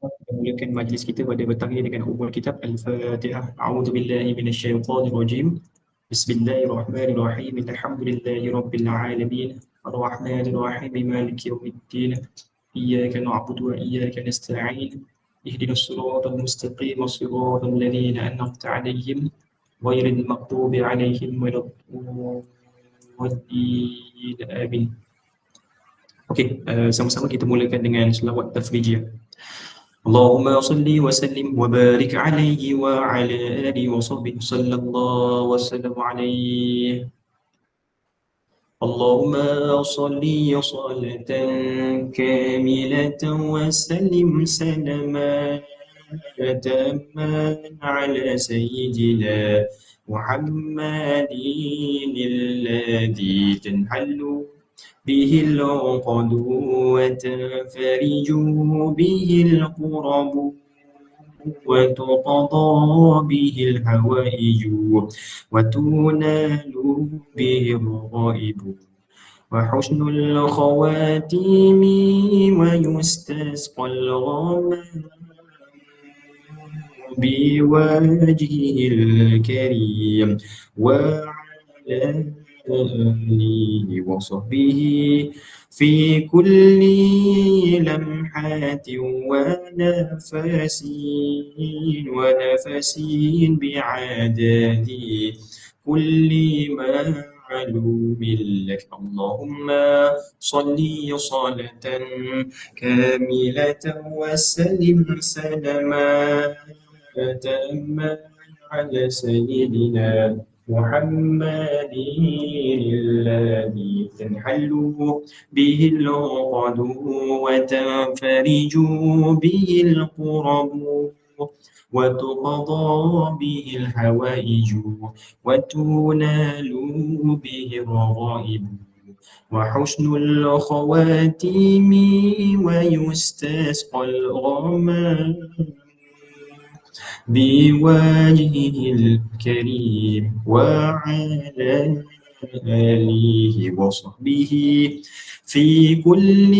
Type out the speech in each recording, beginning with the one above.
Mulakan majlis kita pada petang ini dengan umul kitab Al-Fatihah. A'udzubillahi minasyaitonirrajim. Bismillahirrahmanirrahim. Alhamdulillahi rabbil alamin. Ar-Rahmanirrahim. Maliki yaumiddin. Iyyaka na'budu wa iyyaka nasta'in. Ihdinas siratal mustaqim. Shiratal ladzina an'amta 'alaihim ghairil maghdubi 'alaihim waladdallin. Amin. Okey, sama-sama kita mulakan dengan selawat tafrijiyah. اللهم صل وسلم وبارك عليه وعلى آله وصحبه صلى الله وسلم عليه. اللهم صل صلاة كاملة وسلم سلاما تاما على سيدنا محمد الذي تنحل به العقد وتنفرج به الكرب وتقضى به الحوائج وتنال به الرغائب وحسن الخواتيم ويستسقى الغمام بوجهه الكريم وعلى آله وصحبه في كل لمحة ونفس بعدد كل معلوم لك. اللهم صل صلاة كاملة وسلم سلاما تاما على سيدنا محمد الذي تنحل به العقد وتنفرج به الكرب وتقضى به الحوائج وتنال به الرغائب وحسن الخواتيم ويستسقى الغمام بوجهه الكريم وعلى آله وصحبه في كل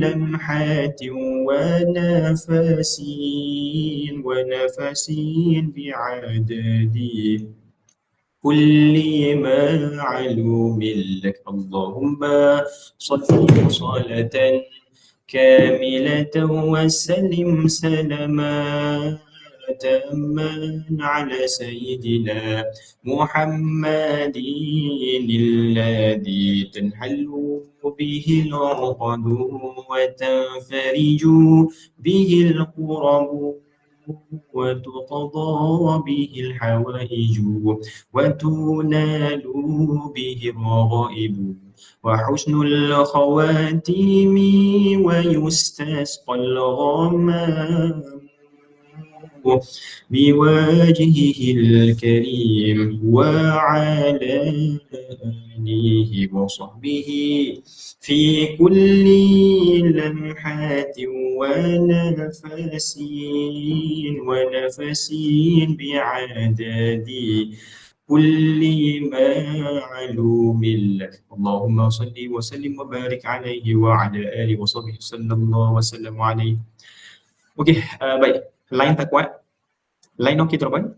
لمحة ونفس بعدد كل معلوم لك. اللهم صل صلاة كاملة وسلم سلاما تاما على سيدنا محمد الذي تنحل به العقد وتنفرج به الكرب وتقضى به الحوائج وتنال به الرغائب وحسن الخواتيم ويستسقى الغمام بوجهه الكريم وعلى آله وصحبه في كل لمحة ونفس بعدد كل معلوم لك. اللهم صل وسلم وبارك عليه وعلى آله وصحبه صلى الله وسلم عليه. Okey, baik. Line tak kuat. Line okey tuan-tuan?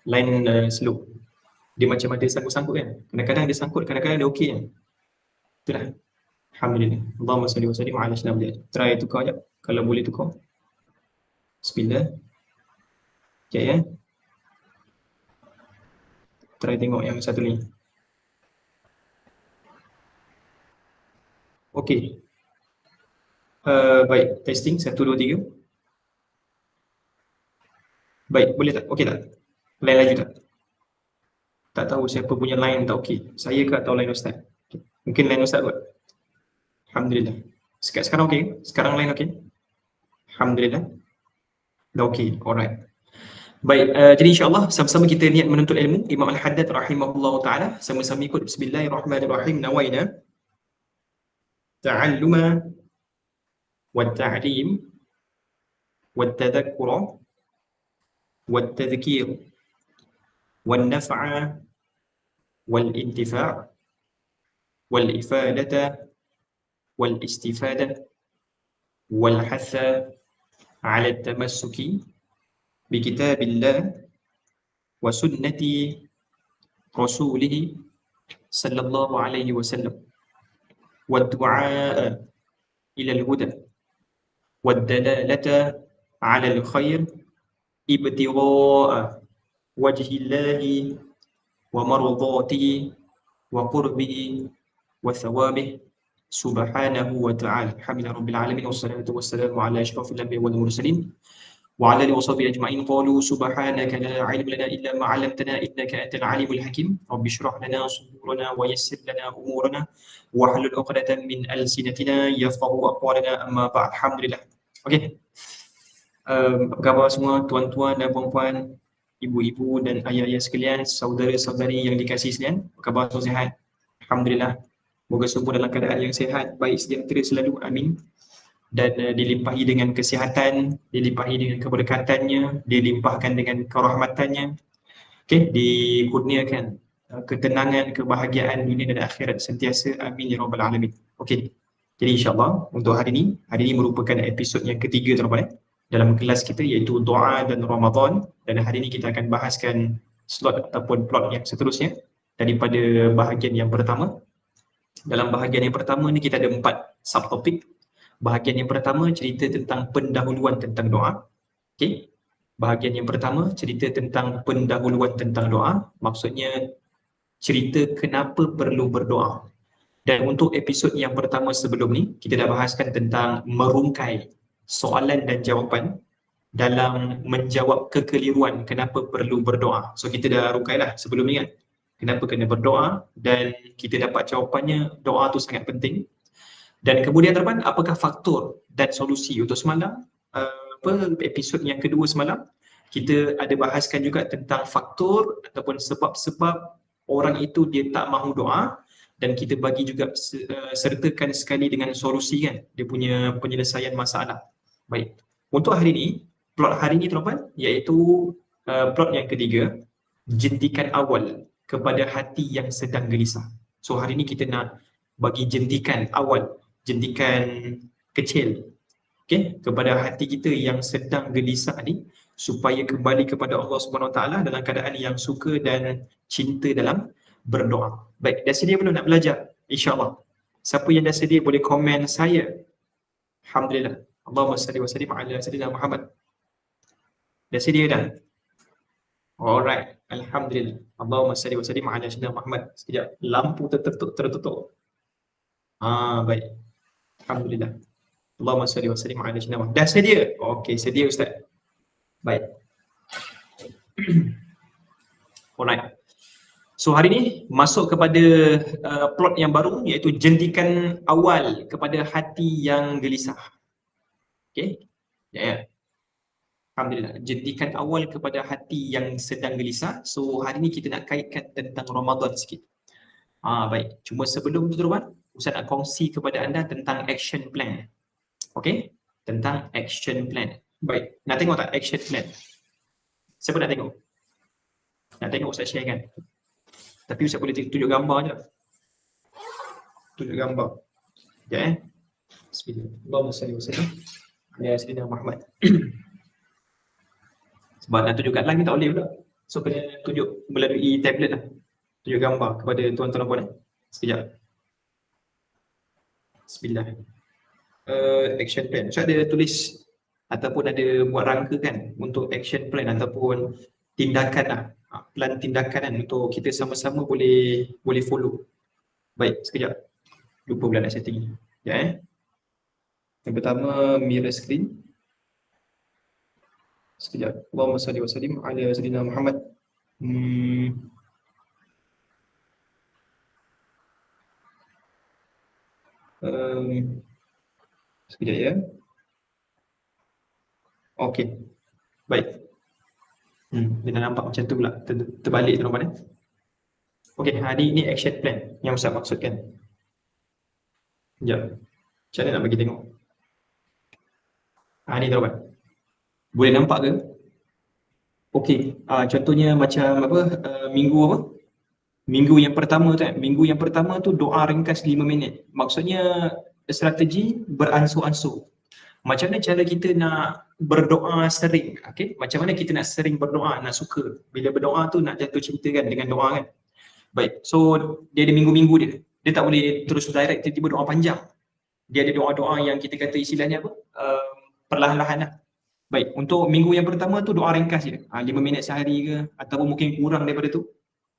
Line slow. Dia macam ada sangkut-sangkut kan? Kadang-kadang dia sangkut, kadang-kadang dia okey kan? Itulah. Alhamdulillah. Allahumma salli wa sallim ala sayyidina. Try tukar jap. Kalau boleh tukar. Bismillah. Okay ya. Try tengok yang satu ni. Okey. Baik. Testing. 1, 2, 3. Baik. Boleh tak? Okey tak? Line laju tak? Tak tahu siapa punya line tak okey. Saya ke atau line Ustaz? Okay. Mungkin line Ustaz buat. Alhamdulillah. Sekarang okey? Sekarang line okey? Alhamdulillah. Dah okey. Alright. Baik, jadi insya-Allah sama-sama kita niat menuntut ilmu. Imam Al-Haddad rahimahullahu taala sama-sama ikut bismillahirrahmanirrahim nawaina ta'alluma wat-ta'lim wat-tadhakkura wat-tadhkir wan-naf'a wal-intifa' wal-ifadata wal-istifada wal-hatha ala tamassuki bi kitabillah wa sunnati rasulih sallallahu alaihi wasallam wa du'a ila al-huda wa dalalata ala al-khair ibtigha'a wajhillahi wa mardatihi wa qurbihi wa thawabihi subhanahu wa ta'ala. Alhamdulillah rabbil alamin wassalatu wassalamu ala asyrafil anbiya'i wal mursalin wa ala alihi washabihi ajma'in. Qalu subhanaka la ilma lana illa ma 'allamtana innaka antal alimul hakim. Rabbi shrah lana sudurana wa yassir lana umurana wahlul 'uqdatam min alsinatina yafqahu aqwalana. Amma ba'd. Alhamdulillah. Okey. Apa khabar semua tuan-tuan dan puan-puan, ibu-ibu dan ayah-ayah sekalian, saudara-saudari yang dikasihi sekalian? Apa khabar semua sihat? Alhamdulillah. Moga semua dalam keadaan yang sihat, baik sejahtera selalu, amin. Dan dilimpahi dengan kesihatan, dilimpahi dengan keberkatannya, dilimpahkan dengan kerahmatannya. Okey, dikurniakan ketenangan, kebahagiaan dunia dan akhirat sentiasa, amin ya rabbal alamin. Okey. Jadi insya-Allah untuk hari ini merupakan episod yang ketiga tuan-tuan dalam kelas kita, iaitu doa dan Ramadan, dan hari ini kita akan bahaskan slot ataupun plot yang seterusnya daripada bahagian yang pertama. Dalam bahagian yang pertama ni kita ada 4 subtopik. Bahagian yang pertama cerita tentang pendahuluan tentang doa. Okey. Bahagian yang pertama cerita tentang pendahuluan tentang doa, maksudnya cerita kenapa perlu berdoa. Dan untuk episod yang pertama sebelum ni kita dah bahaskan tentang merungkai soalan dan jawapan dalam menjawab kekeliruan kenapa perlu berdoa. So kita dah rungkailah sebelum ni kan, kenapa kena berdoa, dan kita dapat jawapannya doa tu sangat penting. Dan kemudian teman, apakah faktor dan solusi untuk semalam? Episod yang kedua semalam kita ada bahaskan juga tentang faktor ataupun sebab-sebab orang itu dia tak mahu doa, dan kita bagi juga sertakan sekali dengan solusi kan, dia punya penyelesaian masalah. Baik, untuk hari ini, plot hari ini teman-teman, iaitu plot yang ketiga, jentikan awal kepada hati yang sedang gelisah. So hari ini kita nak bagi jentikan awal, jentikan kecil, okay, kepada hati kita yang sedang gelisah ni, supaya kembali kepada Allah Subhanahu Wa Taala dalam keadaan yang suka dan cinta dalam berdoa. Baik, dah sedia belum nak belajar? InsyaAllah. Siapa yang dah sedia boleh komen saya. Alhamdulillah. Allahumma salli wa sallim ala sayyidina Muhammad. Dah sedia dah? Alright. Alhamdulillah. Allahumma salli wa sallim ala sayyidina Muhammad. Sekejap. Lampu tertutup. Baik. Alhamdulillah. Allahumma salli wa sallim ala sayyidina Muhammad. Dah sedia? Okey, sedia Ustaz. Baik. Alright. So hari ni masuk kepada plot yang baru, iaitu jentikan awal kepada hati yang gelisah. Okey. Ya. Alhamdulillah. Jentikan awal kepada hati yang sedang gelisah. So hari ni kita nak kaitkan tentang Ramadan sikit. Baik. Cuma sebelum tu teman, Ustaz nak kongsi kepada anda tentang action plan. Okey? Tentang action plan. Baik. Nak tengok tak action plan? Siapa nak tengok? Nak tengok Ustaz share kan? Tapi Ustaz boleh tunjuk gambar je. Tunjuk gambar. Ya. Bismillah. Allahumma salli wa sallim ala sayyidina Muhammad. Sebab nak tunjuk kat line tak boleh pula. So kena tunjuk melalui tablet lah. Tunjuk gambar kepada tuan-tuan dan puan. Sekejap. Bismillah. Action plan. Ustaz ada tulis ataupun ada buat rangka kan untuk action plan ataupun tindakan lah. Plan tindakan kan untuk kita sama-sama boleh follow. Baik, sekejap. Lupa pula nak setting ni. Ya. Yang pertama mirror screen. Sekejap. Allahumma salli wa sallim ala sayyidina Muhammad. Sekejap ya. Okey. Baik. Dia dah nampak macam tu pula. Terbalik tuan-tuan. Okey, hari ni action plan yang Ustaz maksudkan. Sekejap. Macam mana nak bagi tengok? Ni tuan-tuan. Boleh nampak ke? Okey. Contohnya macam apa? Minggu apa? Minggu yang pertama tu kan. Minggu yang pertama tu doa ringkas 5 minit. Maksudnya strategi beransur-ansur. Macam mana cara kita nak berdoa sering? Okay? Macam mana kita nak sering berdoa, nak suka. Bila berdoa tu nak jatuh cinta kan dengan doa kan. Baik, so dia ada minggu-minggu dia. Dia tak boleh terus direct tiba-tiba doa panjang. Dia ada doa-doa yang kita kata istilahnya apa? Perlahan-lahan lah. Baik, untuk minggu yang pertama tu doa ringkas je. 5 minit sehari ke ataupun mungkin kurang daripada tu.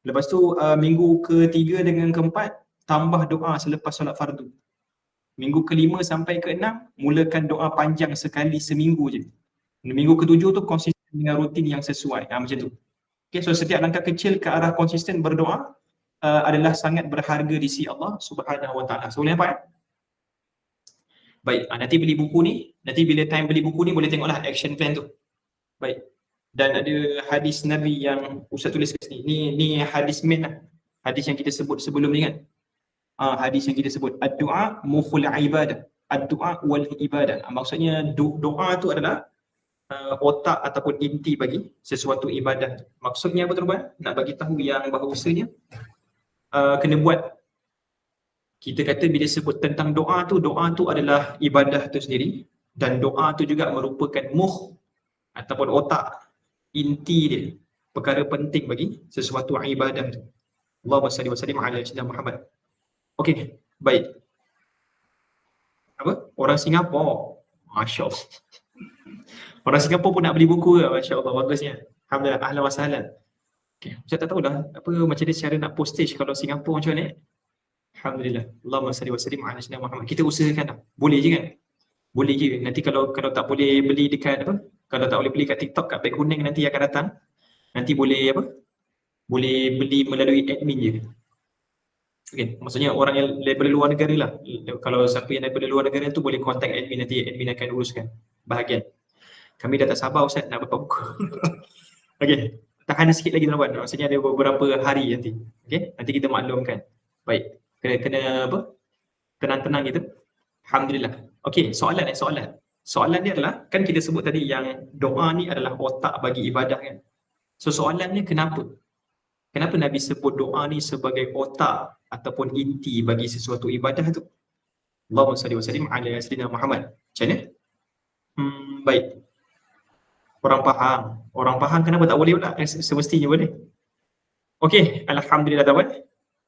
Lepas tu minggu ketiga dengan keempat tambah doa selepas solat fardu. Minggu kelima sampai keenam mulakan doa panjang sekali seminggu je. Minggu ketujuh tu konsisten dengan rutin yang sesuai. Macam tu. Okay, so setiap langkah kecil ke arah konsisten berdoa adalah sangat berharga di sisi Allah Subhanahu Wa Taala. So boleh nampak? Baik, nanti beli buku ni, nanti bila time beli buku ni boleh tengoklah action plan tu. Baik. Dan ada hadis Nabi yang Ustaz tulis kat sini. Ni hadis main lah. Hadis yang kita sebut sebelum ni kan. Hadis yang kita sebut ad-du'a mukhul ibadah. Ad-du'a wal ibadah. Maksudnya doa tu adalah otak ataupun inti bagi sesuatu ibadah. Maksudnya apa tuan-tuan? Nak bagi tahu yang bahawasanya kena buat. Kita kata bila sebut tentang doa tu adalah ibadah tu sendiri dan doa tu juga merupakan ataupun otak, inti dia, perkara penting bagi sesuatu ibadah tu. Allahumma salli wa sallim ala sayyidina Muhammad. Okey, baik. Apa? Orang Singapura. Masya-Allah. Orang Singapura pun nak beli buku ke? Masya-Allah, bagusnya. Alhamdulillah, ahlan wa sahlan. Okey, saya tak tahulah apa macam dia cara nak postage kalau Singapura macam ni. Alhamdulillah. Allahumma salli wa sallim ala sayyidina Muhammad. Kita usahakan lah. Boleh je kan? Boleh je. Nanti kalau tak boleh beli dekat apa? Kalau tak boleh beli kat TikTok, kat beg kuning nanti akan datang. Nanti boleh apa? Boleh beli melalui admin je. Okey, maksudnya orang yang daripada luar negara lah. Kalau siapa yang daripada luar negara tu boleh contact admin, nanti admin akan uruskan bahagian. Kami dah tak sabar Ustaz nak dapat buku. Okey, tahan sikit lagi tuan-tuan. Maksudnya ada beberapa hari nanti. Okey, nanti kita maklumkan. Baik. Kena apa? Tenang-tenang gitu. Alhamdulillah. Okey, soalan. Soalan dia adalah, kan kita sebut tadi yang doa ni adalah otak bagi ibadah kan. So soalannya kenapa? Kenapa Nabi sebut doa ni sebagai otak ataupun inti bagi sesuatu ibadah tu? Allahumma salli wa sallim ala sayyidina Muhammad. Macam mana? Baik. Orang faham kenapa tak boleh pula? Semestinya boleh. Okey, alhamdulillah tuan.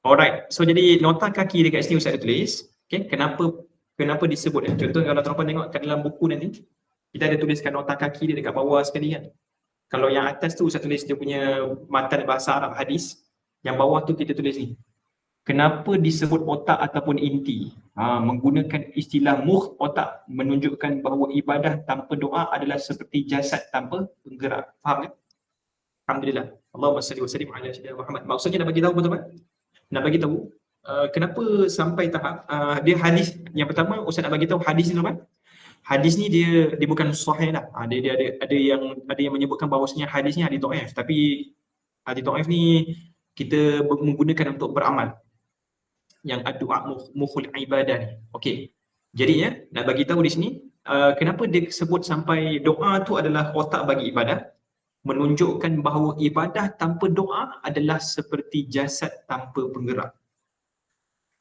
Alright, so jadi nota kaki dekat sini Ustaz tulis. Okay, kenapa disebut? Contoh kalau tuan-tuan tengok kat dalam buku nanti, kita ada tuliskan nota kaki dia dekat bawah sekali kan. Kalau yang atas tu Ustaz tulis dia punya matan bahasa Arab hadis, yang bawah tu kita tulis ni. Kenapa disebut otak ataupun inti? Menggunakan istilah otak menunjukkan bahawa ibadah tanpa doa adalah seperti jasad tanpa penggerak. Faham kan? Alhamdulillah. Allahumma salli wa sallim ala sayyidina Muhammad. Maksudnya nak bagi tahu apa-apa? Nak bagi tahu kenapa sampai tahap dia hadis yang pertama Ustaz nak bagi tahu hadis ni tuan. Hadis ni dia bukan sahih lah. Dia ada yang menyebutkan bahawasanya hadis ni hadis dhaif, tapi hadis dhaif ni kita menggunakan untuk beramal. Yang ad-du'a mukhul ibadah ni. Okey. Jadinya nak bagi tahu di sini kenapa dia sebut sampai doa tu adalah otak bagi ibadah, menunjukkan bahawa ibadah tanpa doa adalah seperti jasad tanpa penggerak.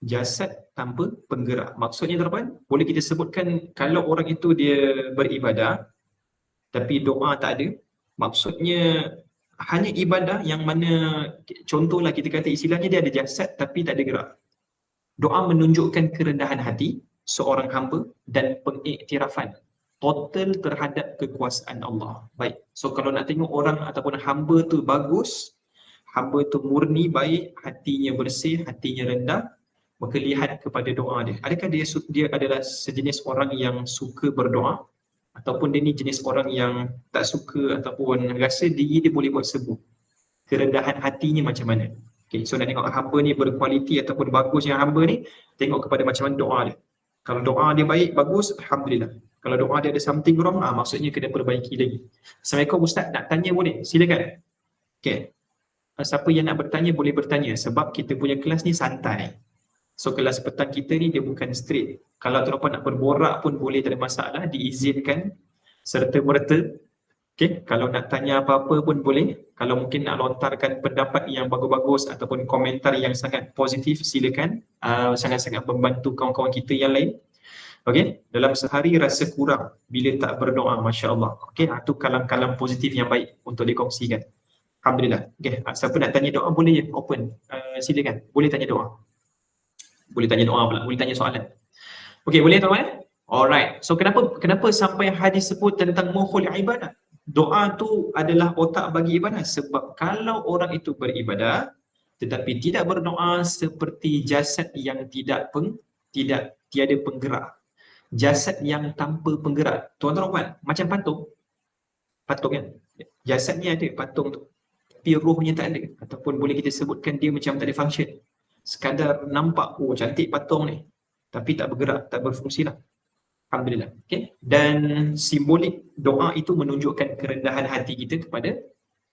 Jasad tanpa penggerak. Maksudnya tuan-tuan, boleh kita sebutkan kalau orang itu dia beribadah tapi doa tak ada, maksudnya hanya ibadah yang mana, contohlah kita kata istilahnya dia ada jasad tapi tak ada gerak. Doa menunjukkan kerendahan hati seorang hamba dan pengiktirafan total terhadap kekuasaan Allah. Baik. So kalau nak tengok orang ataupun hamba tu bagus, hamba tu murni baik, hatinya bersih, hatinya rendah, maka lihat kepada doa dia. Adakah dia adalah sejenis orang yang suka berdoa ataupun dia ni jenis orang yang tak suka ataupun rasa diri dia boleh buat sembuh. Kerendahan hatinya macam mana? Okay, so nak tengok hamba ni berkualiti ataupun bagus yang hamba ni, tengok kepada macam mana doa dia. Kalau doa dia baik, bagus, alhamdulillah. Kalau doa dia ada something wrong, maksudnya kena perbaiki lagi. Assalamualaikum Ustaz, nak tanya boleh? Silakan. Okay. Siapa yang nak bertanya boleh bertanya sebab kita punya kelas ni santai. So kelas petang kita ni dia bukan straight. Kalau tuan-tuan nak berborak pun boleh, tak ada masalah, diizinkan serta-merta. Okay, kalau nak tanya apa-apa pun boleh. Kalau mungkin nak lontarkan pendapat yang bagus-bagus ataupun komentar yang sangat positif, silakan. Sangat-sangat membantu kawan-kawan kita yang lain. Okey, dalam sehari rasa kurang bila tak berdoa, masya-Allah. Okey, itu kalam-kalam positif yang baik untuk dikongsikan. Alhamdulillah. Okey, siapa nak tanya doa boleh je open. Silakan. Boleh tanya doa. Boleh tanya doa pula, boleh tanya soalan. Okey, boleh tuan-tuan? Alright. So kenapa sampai hadis sebut tentang mukhul ibadah? Doa tu adalah otak bagi ibadah, sebab kalau orang itu beribadah tetapi tidak berdoa, seperti jasad yang tidak tiada penggerak. Jasad yang tanpa penggerak. Tuan-tuan puan, macam patung. Patung kan? Jasad ni ada patung tu. Tapi rohnya tak ada. Ataupun boleh kita sebutkan dia macam tak ada function. Sekadar nampak, oh cantik patung ni. Tapi tak bergerak, tak berfungsi lah. Alhamdulillah. Okay? Dan simbolik doa itu menunjukkan kerendahan hati kita kepada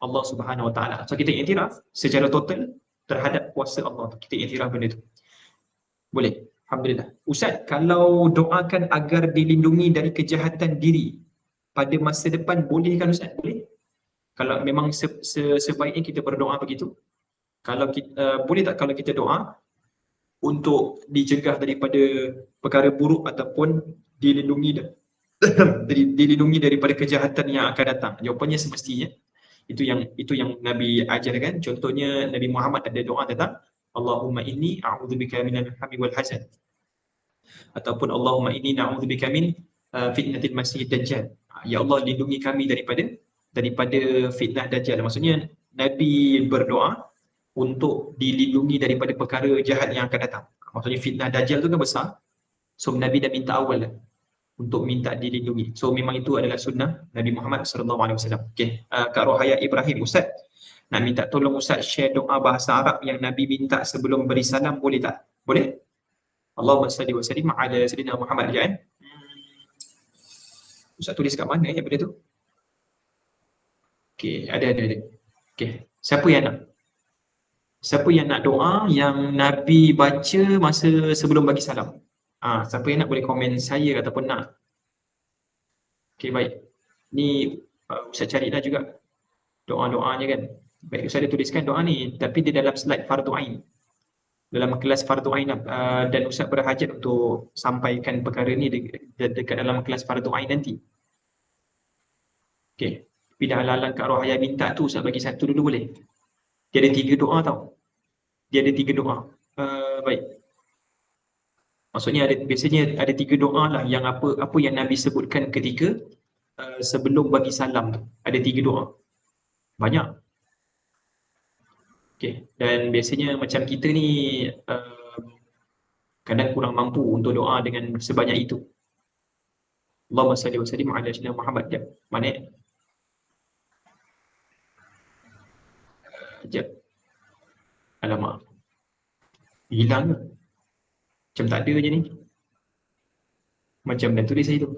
Allah Subhanahu Wa Taala. So kita iktiraf secara total terhadap kuasa Allah. Kita iktiraf benda tu. Boleh. Alhamdulillah. Ustaz, kalau doakan agar dilindungi dari kejahatan diri pada masa depan, boleh kan Ustaz? Boleh. Kalau memang sebaiknya kita berdoa begitu. Kalau kita, boleh tak kalau kita doa untuk dicegah daripada perkara buruk ataupun dilindungi dilindungi daripada kejahatan yang akan datang? Jawapannya semestinya itu yang Nabi ajarkan. Contohnya Nabi Muhammad ada doa tentang Allahumma inni a'udzubika minal hammi wal hazan, ataupun Allahumma inni na'udzubika min fitnatil masih dajjal. Ya Allah, lindungi kami daripada fitnah dajjal. Maksudnya Nabi berdoa untuk dilindungi daripada perkara jahat yang akan datang. Maksudnya fitnah dajjal tu kan besar. So Nabi dah minta awal lah untuk minta dilindungi. So memang itu adalah sunnah Nabi Muhammad sallallahu alaihi wasallam. Okey, Kak Rohaya Ibrahim, Ustaz nak minta tolong Ustaz share doa bahasa Arab yang Nabi minta sebelum beri salam, boleh tak? Boleh? Allahumma salli wa sallim ala sayyidina Muhammad je kan? Ustaz tulis kat mana ya benda tu? Okey, ada. Okey, siapa yang nak? Siapa yang nak doa yang Nabi baca masa sebelum bagi salam? Siapa yang nak boleh komen saya ataupun nak. Okey, baik. Ni Ustaz carilah juga doa-doanya kan. Baik, Ustaz ada tuliskan doa ni tapi dia dalam slide fardu ain. Dalam kelas fardu ain dan Ustaz berhajat untuk sampaikan perkara ni dekat dalam kelas fardu ain nanti. Okey. Tapi dah halang Kak Rohaya minta tu, Ustaz bagi satu dulu boleh? Dia ada 3 doa tau. Dia ada 3 doa. Baik. Maksudnya biasanya ada 3 doa lah yang apa yang Nabi sebutkan ketika sebelum bagi salam tu. Ada 3 doa. Banyak. Okey. Dan biasanya macam kita ni kadang kurang mampu untuk doa dengan sebanyak itu. Allahumma salli wa sallim ala sayyidina Muhammad. Mana? Sekejap. Alamak. Hilang ke? Macam tak ada je ni. Macam dah tulis saya tu.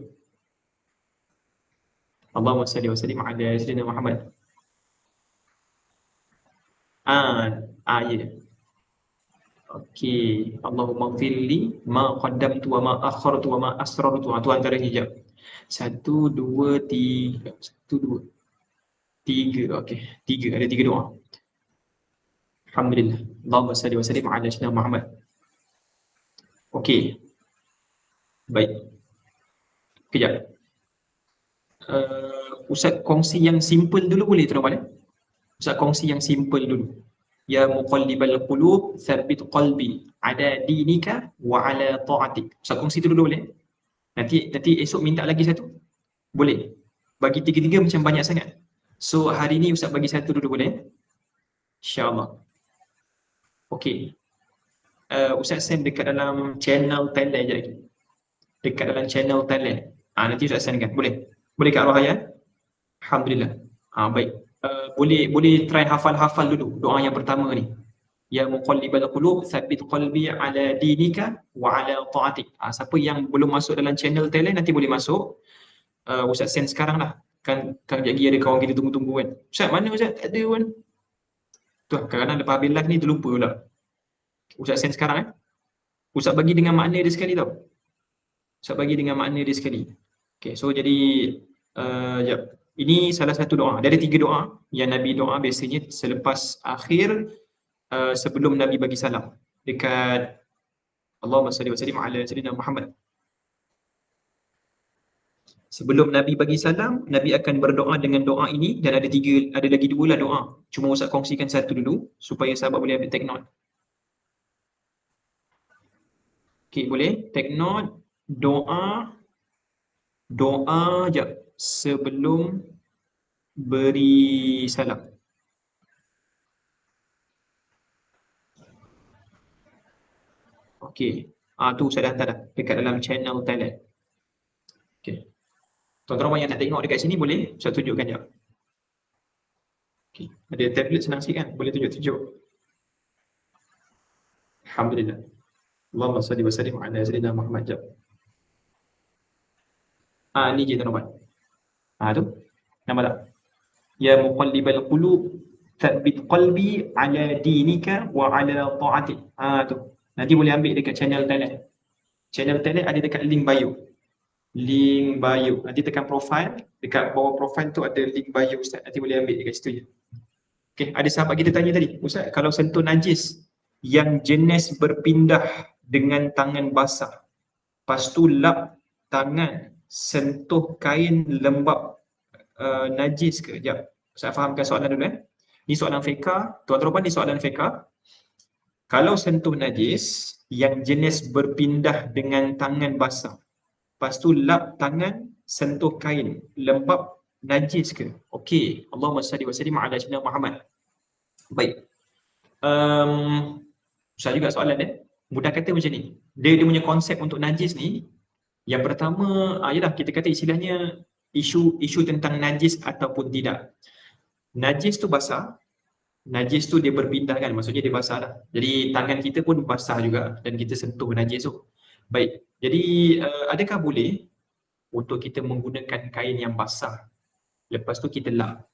Allahumma salli wa sallim ala sayyidina Muhammad. Ya. Okey. Allahumma gfirli ma qaddamtu wa ma akhartu wa ma asrartu. Tu antaranya je. 1, 2, 3. 1, 2, 3. Okey. 3. Ada 3 doa. Alhamdulillah. Allahumma salli wa sallim ala sayyidina Muhammad. Okey. Baik. Kejap. Ustaz kongsi yang simple dulu boleh tuan-tuan? Ustaz kongsi yang simple dulu. Ya muqallibal qulub tsabbit qalbi ala dinika wa ala ta'atik. Ustaz kongsi tu dulu boleh? Nanti esok minta lagi satu. Boleh? Bagi 3 macam banyak sangat. So hari ni Ustaz bagi satu dulu boleh? InsyaAllah. Okey. Ustaz send dekat dalam channel Thailand je lagi. Dekat dalam channel Thailand. Nanti Ustaz send kan? Boleh? Boleh Kak Rohaya? Alhamdulillah. Baik. Boleh try hafal dulu doa yang pertama ni. Ya muqallibal qulub tsabbit qalbi ala dinika wa ala ta'atik. Siapa yang belum masuk dalam channel Thailand nanti boleh masuk. Ustaz send sekarang lah. Kan lagi ada kawan kita tunggu-tunggu kan. Ustaz mana Ustaz? Tak ada pun. Tu kadang-kadang lepas habis live ni terlupa pula. Ustaz send sekarang Ustaz bagi dengan makna dia sekali tau. Ustaz bagi dengan makna dia sekali. Okay, so jadi jap. Ini salah satu doa. Dia ada 3 doa yang Nabi doa biasanya selepas akhir sebelum Nabi bagi salam. Dekat Allahumma salli wa sallim ala sayyidina Muhammad. Sebelum Nabi bagi salam, Nabi akan berdoa dengan doa ini, dan ada lagi dua lah doa. Cuma Ustaz kongsikan satu dulu supaya sahabat boleh ambil take note. Okey, boleh take note doa jap sebelum beri salam. Okey. Tu saya dah hantar dah dekat dalam channel Thailand. Okey. Tuan-tuan yang nak tengok dekat sini boleh saya tunjukkan jap. Okey. Ada tablet senang sikit kan? Boleh tunjuk-tunjuk. Alhamdulillah. Allahumma salli wa sallim ala sayyidina Muhammad jap. Ni je tuan-tuan. Tu. Nampak tak? Ya muqallibal qulub thabbit qalbi ala dinika wa ala ta'atik. Tu. Nanti boleh ambil dekat channel Thailand. Channel Thailand ada dekat link bio. Link bio. Nanti tekan profile, dekat bawah profile tu ada link bio Ustaz. Nanti boleh ambil dekat situ je. Okey, ada sahabat kita tanya tadi, Ustaz, kalau sentuh najis yang jenis berpindah dengan tangan basah, lepas tu lap tangan, sentuh kain lembap, najis ke? Sekejap, saya fahamkan soalan dulu. Ni soalan fiqah, tuan-tuan, ni soalan fiqah. Kalau sentuh najis yang jenis berpindah dengan tangan basah, lepas tu lap tangan, sentuh kain lembap, najis ke? Okey, Allahumma salli wa sallim ala sayyidina Muhammad. Baik. Susah juga soalan dia. Mudah kata macam ni. Dia punya konsep untuk najis ni, yang pertama, yalah kita kata istilahnya isu tentang najis ataupun tidak. Najis tu basah. Najis tu dia berpindah kan, maksudnya dia basah lah. Jadi tangan kita pun basah juga dan kita sentuh najis tu. Baik. Jadi adakah boleh untuk kita menggunakan kain yang basah, lepas tu kita lap?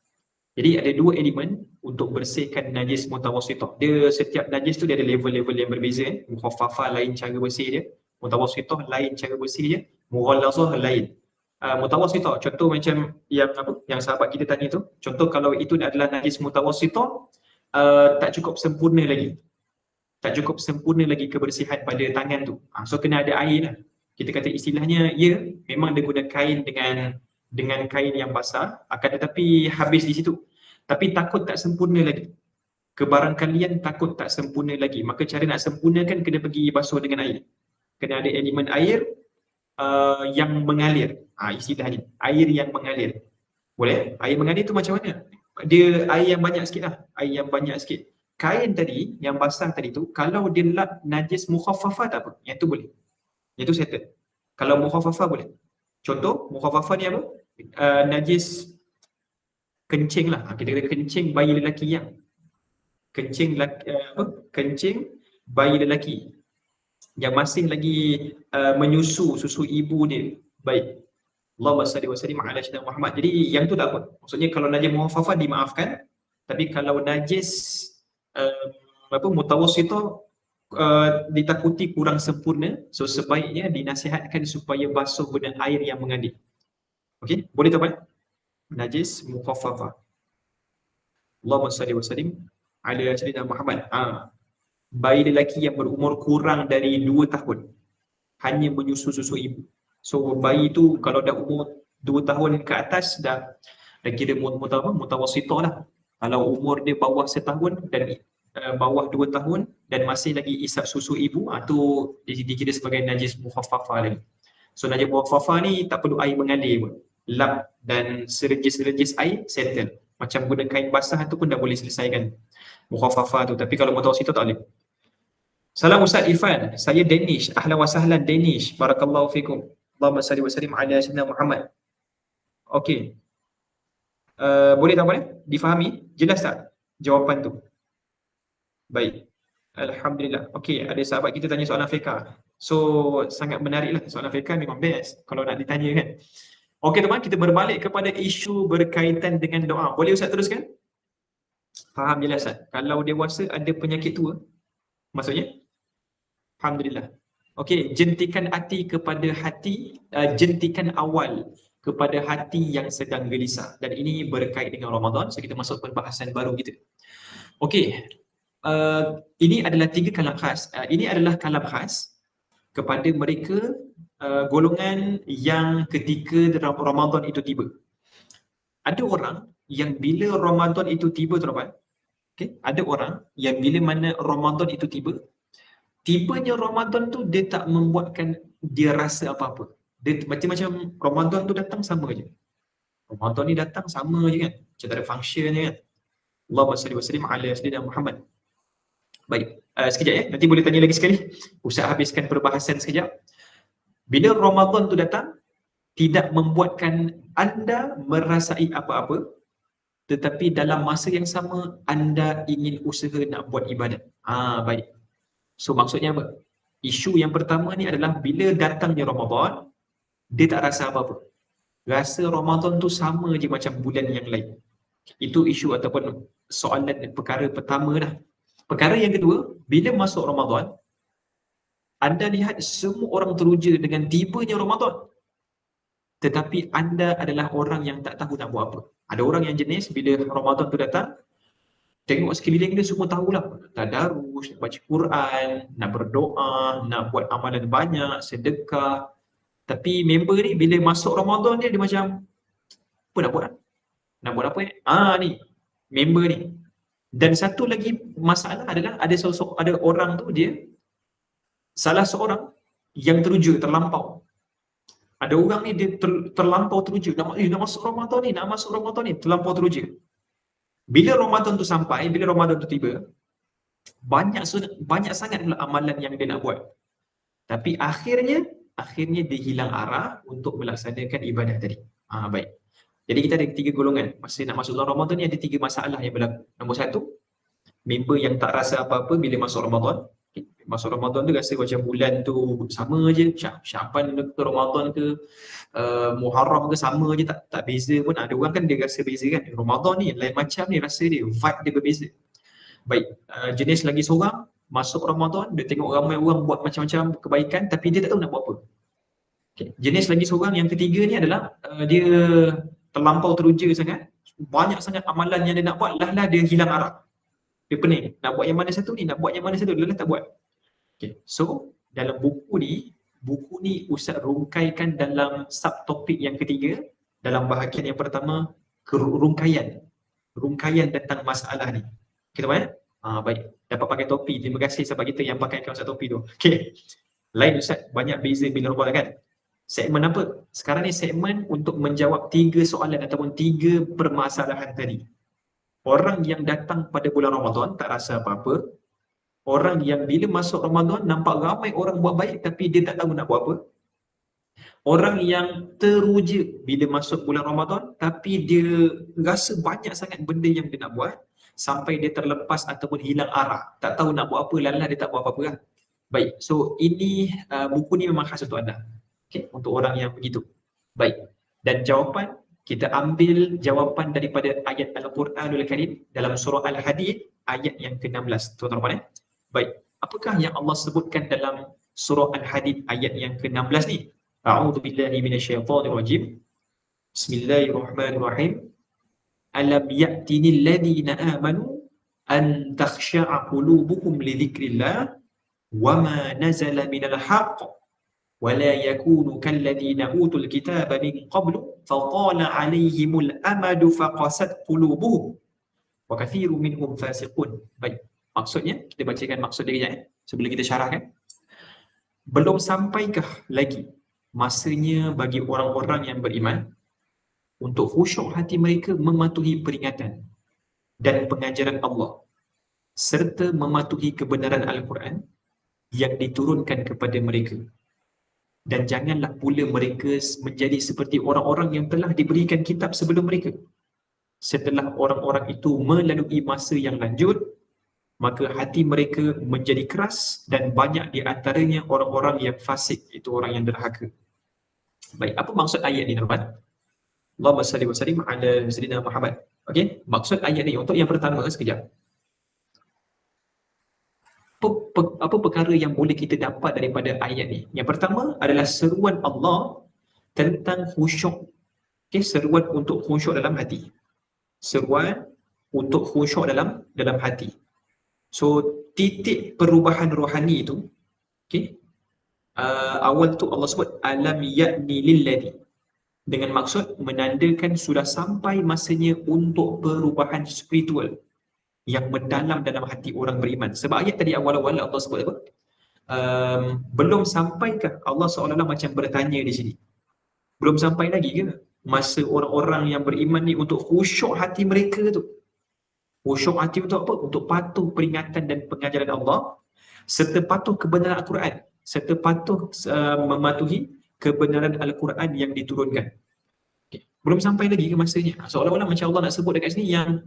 Jadi ada dua elemen untuk bersihkan najis mutawassithah. Dia setiap najis tu dia ada level-level yang berbeza. Mukhaffafah lain cara bersih dia, mutawassithah lain cara bersih dia, mughallazah lain. Mutawassithah contoh macam yang sahabat kita tanya tu. Contoh kalau itu adalah najis mutawassithah, tak cukup sempurna lagi. Tak cukup sempurna lagi kebersihan pada tangan tu. So kena ada air lah. Kita kata istilahnya, ya memang dia guna kain dengan kain yang basah, akan tetapi habis di situ. Tapi takut tak sempurna lagi. Kebarangkalian takut tak sempurna lagi. Maka cara nak sempurnakan kena pergi basuh dengan air. Kena ada elemen air yang mengalir. Istilahnya, air yang mengalir. Boleh? Air mengalir tu macam mana? Dia air yang banyak sikit lah. Air yang banyak sikit. Kain tadi, yang basah tadi tu, kalau dia lap najis mukhaffafah tak apa. Yang tu boleh. Yang tu settle. Kalau mukhaffafah boleh. Contoh, mukhaffafah ni apa? Najis kencing lah. Kita kata kencing bayi lelaki yang kencing bayi lelaki yang masih lagi menyusu susu ibu dia. Baik. Allahumma salli wa sallim ala sayyidina Muhammad. Jadi yang tu tak apa. Maksudnya kalau najis mukhaffafah dimaafkan, tapi kalau najis mutawassithah ditakuti kurang sempurna, so sebaiknya dinasihatkan supaya basuh dengan air yang mengalir. Okey, boleh tak? Najis mukhaffafah. Allahumma salli wa sallim ala sayyidina Muhammad. Bayi lelaki yang berumur kurang dari 2 tahun hanya menyusu susu ibu. So bayi tu kalau dah umur 2 tahun ke atas dah kira mutawassithah lah. Kalau umur dia bawah setahun dan bawah 2 tahun dan masih lagi isap susu ibu, tu dikira sebagai najis mukhaffafah lagi. So najis mukhaffafah ni tak perlu air mengalir pun. Lap dan serejis-serejis air settle. Macam guna kain basah tu pun dah boleh selesaikan mukhaffafah tu. Tapi kalau mutawassithah tak boleh. Salam Ustaz Irfan. Saya Danish. Ahlan wa sahlan Danish. Barakallahu fikum. Allahumma salli wa sallim ala sayyidina Muhammad. Okey. Boleh tak boleh? Difahami? Jelas tak jawapan tu? Baik. Alhamdulillah. Okey, ada sahabat kita tanya soalan fiqah. So sangat menariklah, soalan fiqah memang best kalau nak ditanya kan. Okey teman, kita berbalik kepada isu berkaitan dengan doa. Boleh Ustaz teruskan? Faham jelas Ustaz? Kalau dewasa ada penyakit tua, maksudnya? Alhamdulillah. Okey, jentikan hati kepada hati, jentikan awal kepada hati yang sedang gelisah. Dan ini berkait dengan Ramadan, so kita masuk perbahasan baru kita. Okey, ini adalah 3 kalam khas. Ini adalah kalam khas kepada mereka golongan yang ketika Ramadan itu tiba. Ada orang yang bila Ramadan itu tiba tuan-tuan, okay, ada orang yang bila mana Ramadan itu tiba, tibanya Ramadan tu dia tak membuatkan dia rasa apa-apa. Dia macam-macam Ramadan tu datang sama je. Ramadan ni datang sama je kan. Macam tak ada function je kan. Allahumma salli wa sallim ala sayyidina Muhammad. Baik, sekejap ya. Nanti boleh tanya lagi sekali. Ustaz habiskan perbahasan sekejap. Bila Ramadan tu datang, tidak membuatkan anda merasai apa-apa, tetapi dalam masa yang sama anda ingin usaha nak buat ibadat. Baik. So maksudnya apa? Isu yang pertama ni adalah bila datangnya Ramadan, dia tak rasa apa-apa. Rasa Ramadan tu sama je macam bulan yang lain. Itu isu ataupun soalan perkara pertama dah. Perkara yang kedua, bila masuk Ramadan, anda lihat semua orang teruja dengan tibanya Ramadan. Tetapi anda adalah orang yang tak tahu nak buat apa. Ada orang yang jenis bila Ramadan tu datang, tengok sekeliling dia semua tahulah. Tadarus, nak baca Quran, nak berdoa, nak buat amalan banyak, sedekah. Tapi member ni bila masuk Ramadan dia macam, apa nak buat? Nak buat apa ni, member ni. Dan satu lagi masalah adalah ada orang tu dia, salah seorang yang teruja, terlampau. Ada orang ni dia terlampau teruja, nak masuk Ramadan ni, nak masuk Ramadan ni, terlampau teruja. Bila Ramadan tu sampai, bila Ramadan tu tiba, banyak sangat pula amalan yang dia nak buat. Tapi akhirnya dia hilang arah untuk melaksanakan ibadah tadi. Baik. Jadi kita ada 3 golongan. Masa nak masuk dalam Ramadan ni ada 3 masalah yang berlaku. Nombor 1, member yang tak rasa apa-apa bila masuk Ramadan. Masuk Ramadan tu rasa macam bulan tu sama je, Syaban ke Ramadan ke Muharram ke sama je, tak beza pun. Ada orang kan dia rasa beza kan. Ramadan ni lain macam ni, rasa dia, vibe dia berbeza. Baik, jenis lagi seorang masuk Ramadan, dia tengok ramai orang buat macam-macam kebaikan tapi dia tak tahu nak buat apa. Okay. Jenis lagi seorang yang ketiga ni adalah dia terlampau teruja sangat, banyak sangat amalan yang dia nak buat, lah dia hilang arah. Dia pening, nak buat yang mana satu ni, nak buat yang mana satu, lah tak buat. Okay. So, dalam buku ni Ustaz rungkaikan dalam subtopik yang ketiga. Dalam bahagian yang pertama, rungkaian tentang masalah ni. Kita okay, baik, dapat pakai topi. Terima kasih sahabat kita yang pakai kawasan topi tu. Okay. Lain Ustaz, banyak beza bila Ramadan kan. Segmen apa? Sekarang ni segmen untuk menjawab 3 soalan ataupun 3 permasalahan tadi. Orang yang datang pada bulan Ramadan tak rasa apa-apa. Orang yang bila masuk Ramadan nampak ramai orang buat baik tapi dia tak tahu nak buat apa. Orang yang teruja bila masuk bulan Ramadan tapi dia rasa banyak sangat benda yang dia nak buat sampai dia terlepas ataupun hilang arah. Tak tahu nak buat apa, lalah dia tak buat apa-apa lah. Baik, so ini buku ni memang khas untuk anda. Okay, untuk orang yang begitu. Baik, dan jawapan, kita ambil jawapan daripada ayat Al-Quranul Karim dalam surah Al-Hadid ayat yang ke-16. Tuan-tuan, baik, apakah yang Allah sebutkan dalam surah Al-Hadid ayat yang ke-16 ni? A'udzubillahi minasyaitonirrajim. Bismillahirrahmanirrahim. Alam ya'tinil ladina amanu an takhsha'a qulubuhum li dzikrillah wa ma nazala minal haqq wa la yakunu kalladina utul kitaba min qablu faqala 'alaihimul amadu faqasat qulubuhum wa katsirun minhum fasiqun. Baik, maksudnya kita bacakan maksud dia sebelum kita syarahkan. Belum sampaikah lagi masanya bagi orang-orang yang beriman untuk khusyuk hati mereka mematuhi peringatan dan pengajaran Allah serta mematuhi kebenaran Al-Quran yang diturunkan kepada mereka. Dan janganlah pula mereka menjadi seperti orang-orang yang telah diberikan kitab sebelum mereka. Setelah orang-orang itu melalui masa yang lanjut, maka hati mereka menjadi keras dan banyak di antaranya orang-orang yang fasik, itu orang yang derhaka. Baik, apa maksud ayat ni tuan-tuan? Allahumma salli wa sallim ala sayyidina Muhammad. Okey, maksud ayat ni untuk yang pertama sekejap. Apa perkara yang boleh kita dapat daripada ayat ni? Yang pertama adalah seruan Allah tentang khusyuk. Okey, seruan untuk khusyuk dalam hati. Seruan untuk khusyuk dalam hati. So, titik perubahan rohani itu, okey, awal tu Allah sebut alam ya'ni lilladhi, dengan maksud menandakan sudah sampai masanya untuk perubahan spiritual yang mendalam dalam hati orang beriman. Sebab ayat tadi awal-awal Allah sebut apa? Belum sampaikah, Allah seolah-olah macam bertanya di sini, belum sampai lagi ke masa orang-orang yang beriman ni untuk khusyuk hati mereka tu? Khusyuk hati untuk apa? Untuk patuh peringatan dan pengajaran Allah, serta patuh kebenaran Al-Quran, serta patuh mematuhi kebenaran Al-Quran yang diturunkan. Okay. Belum sampai lagi ke masanya? Seolah-olah macam Allah nak sebut dekat sini yang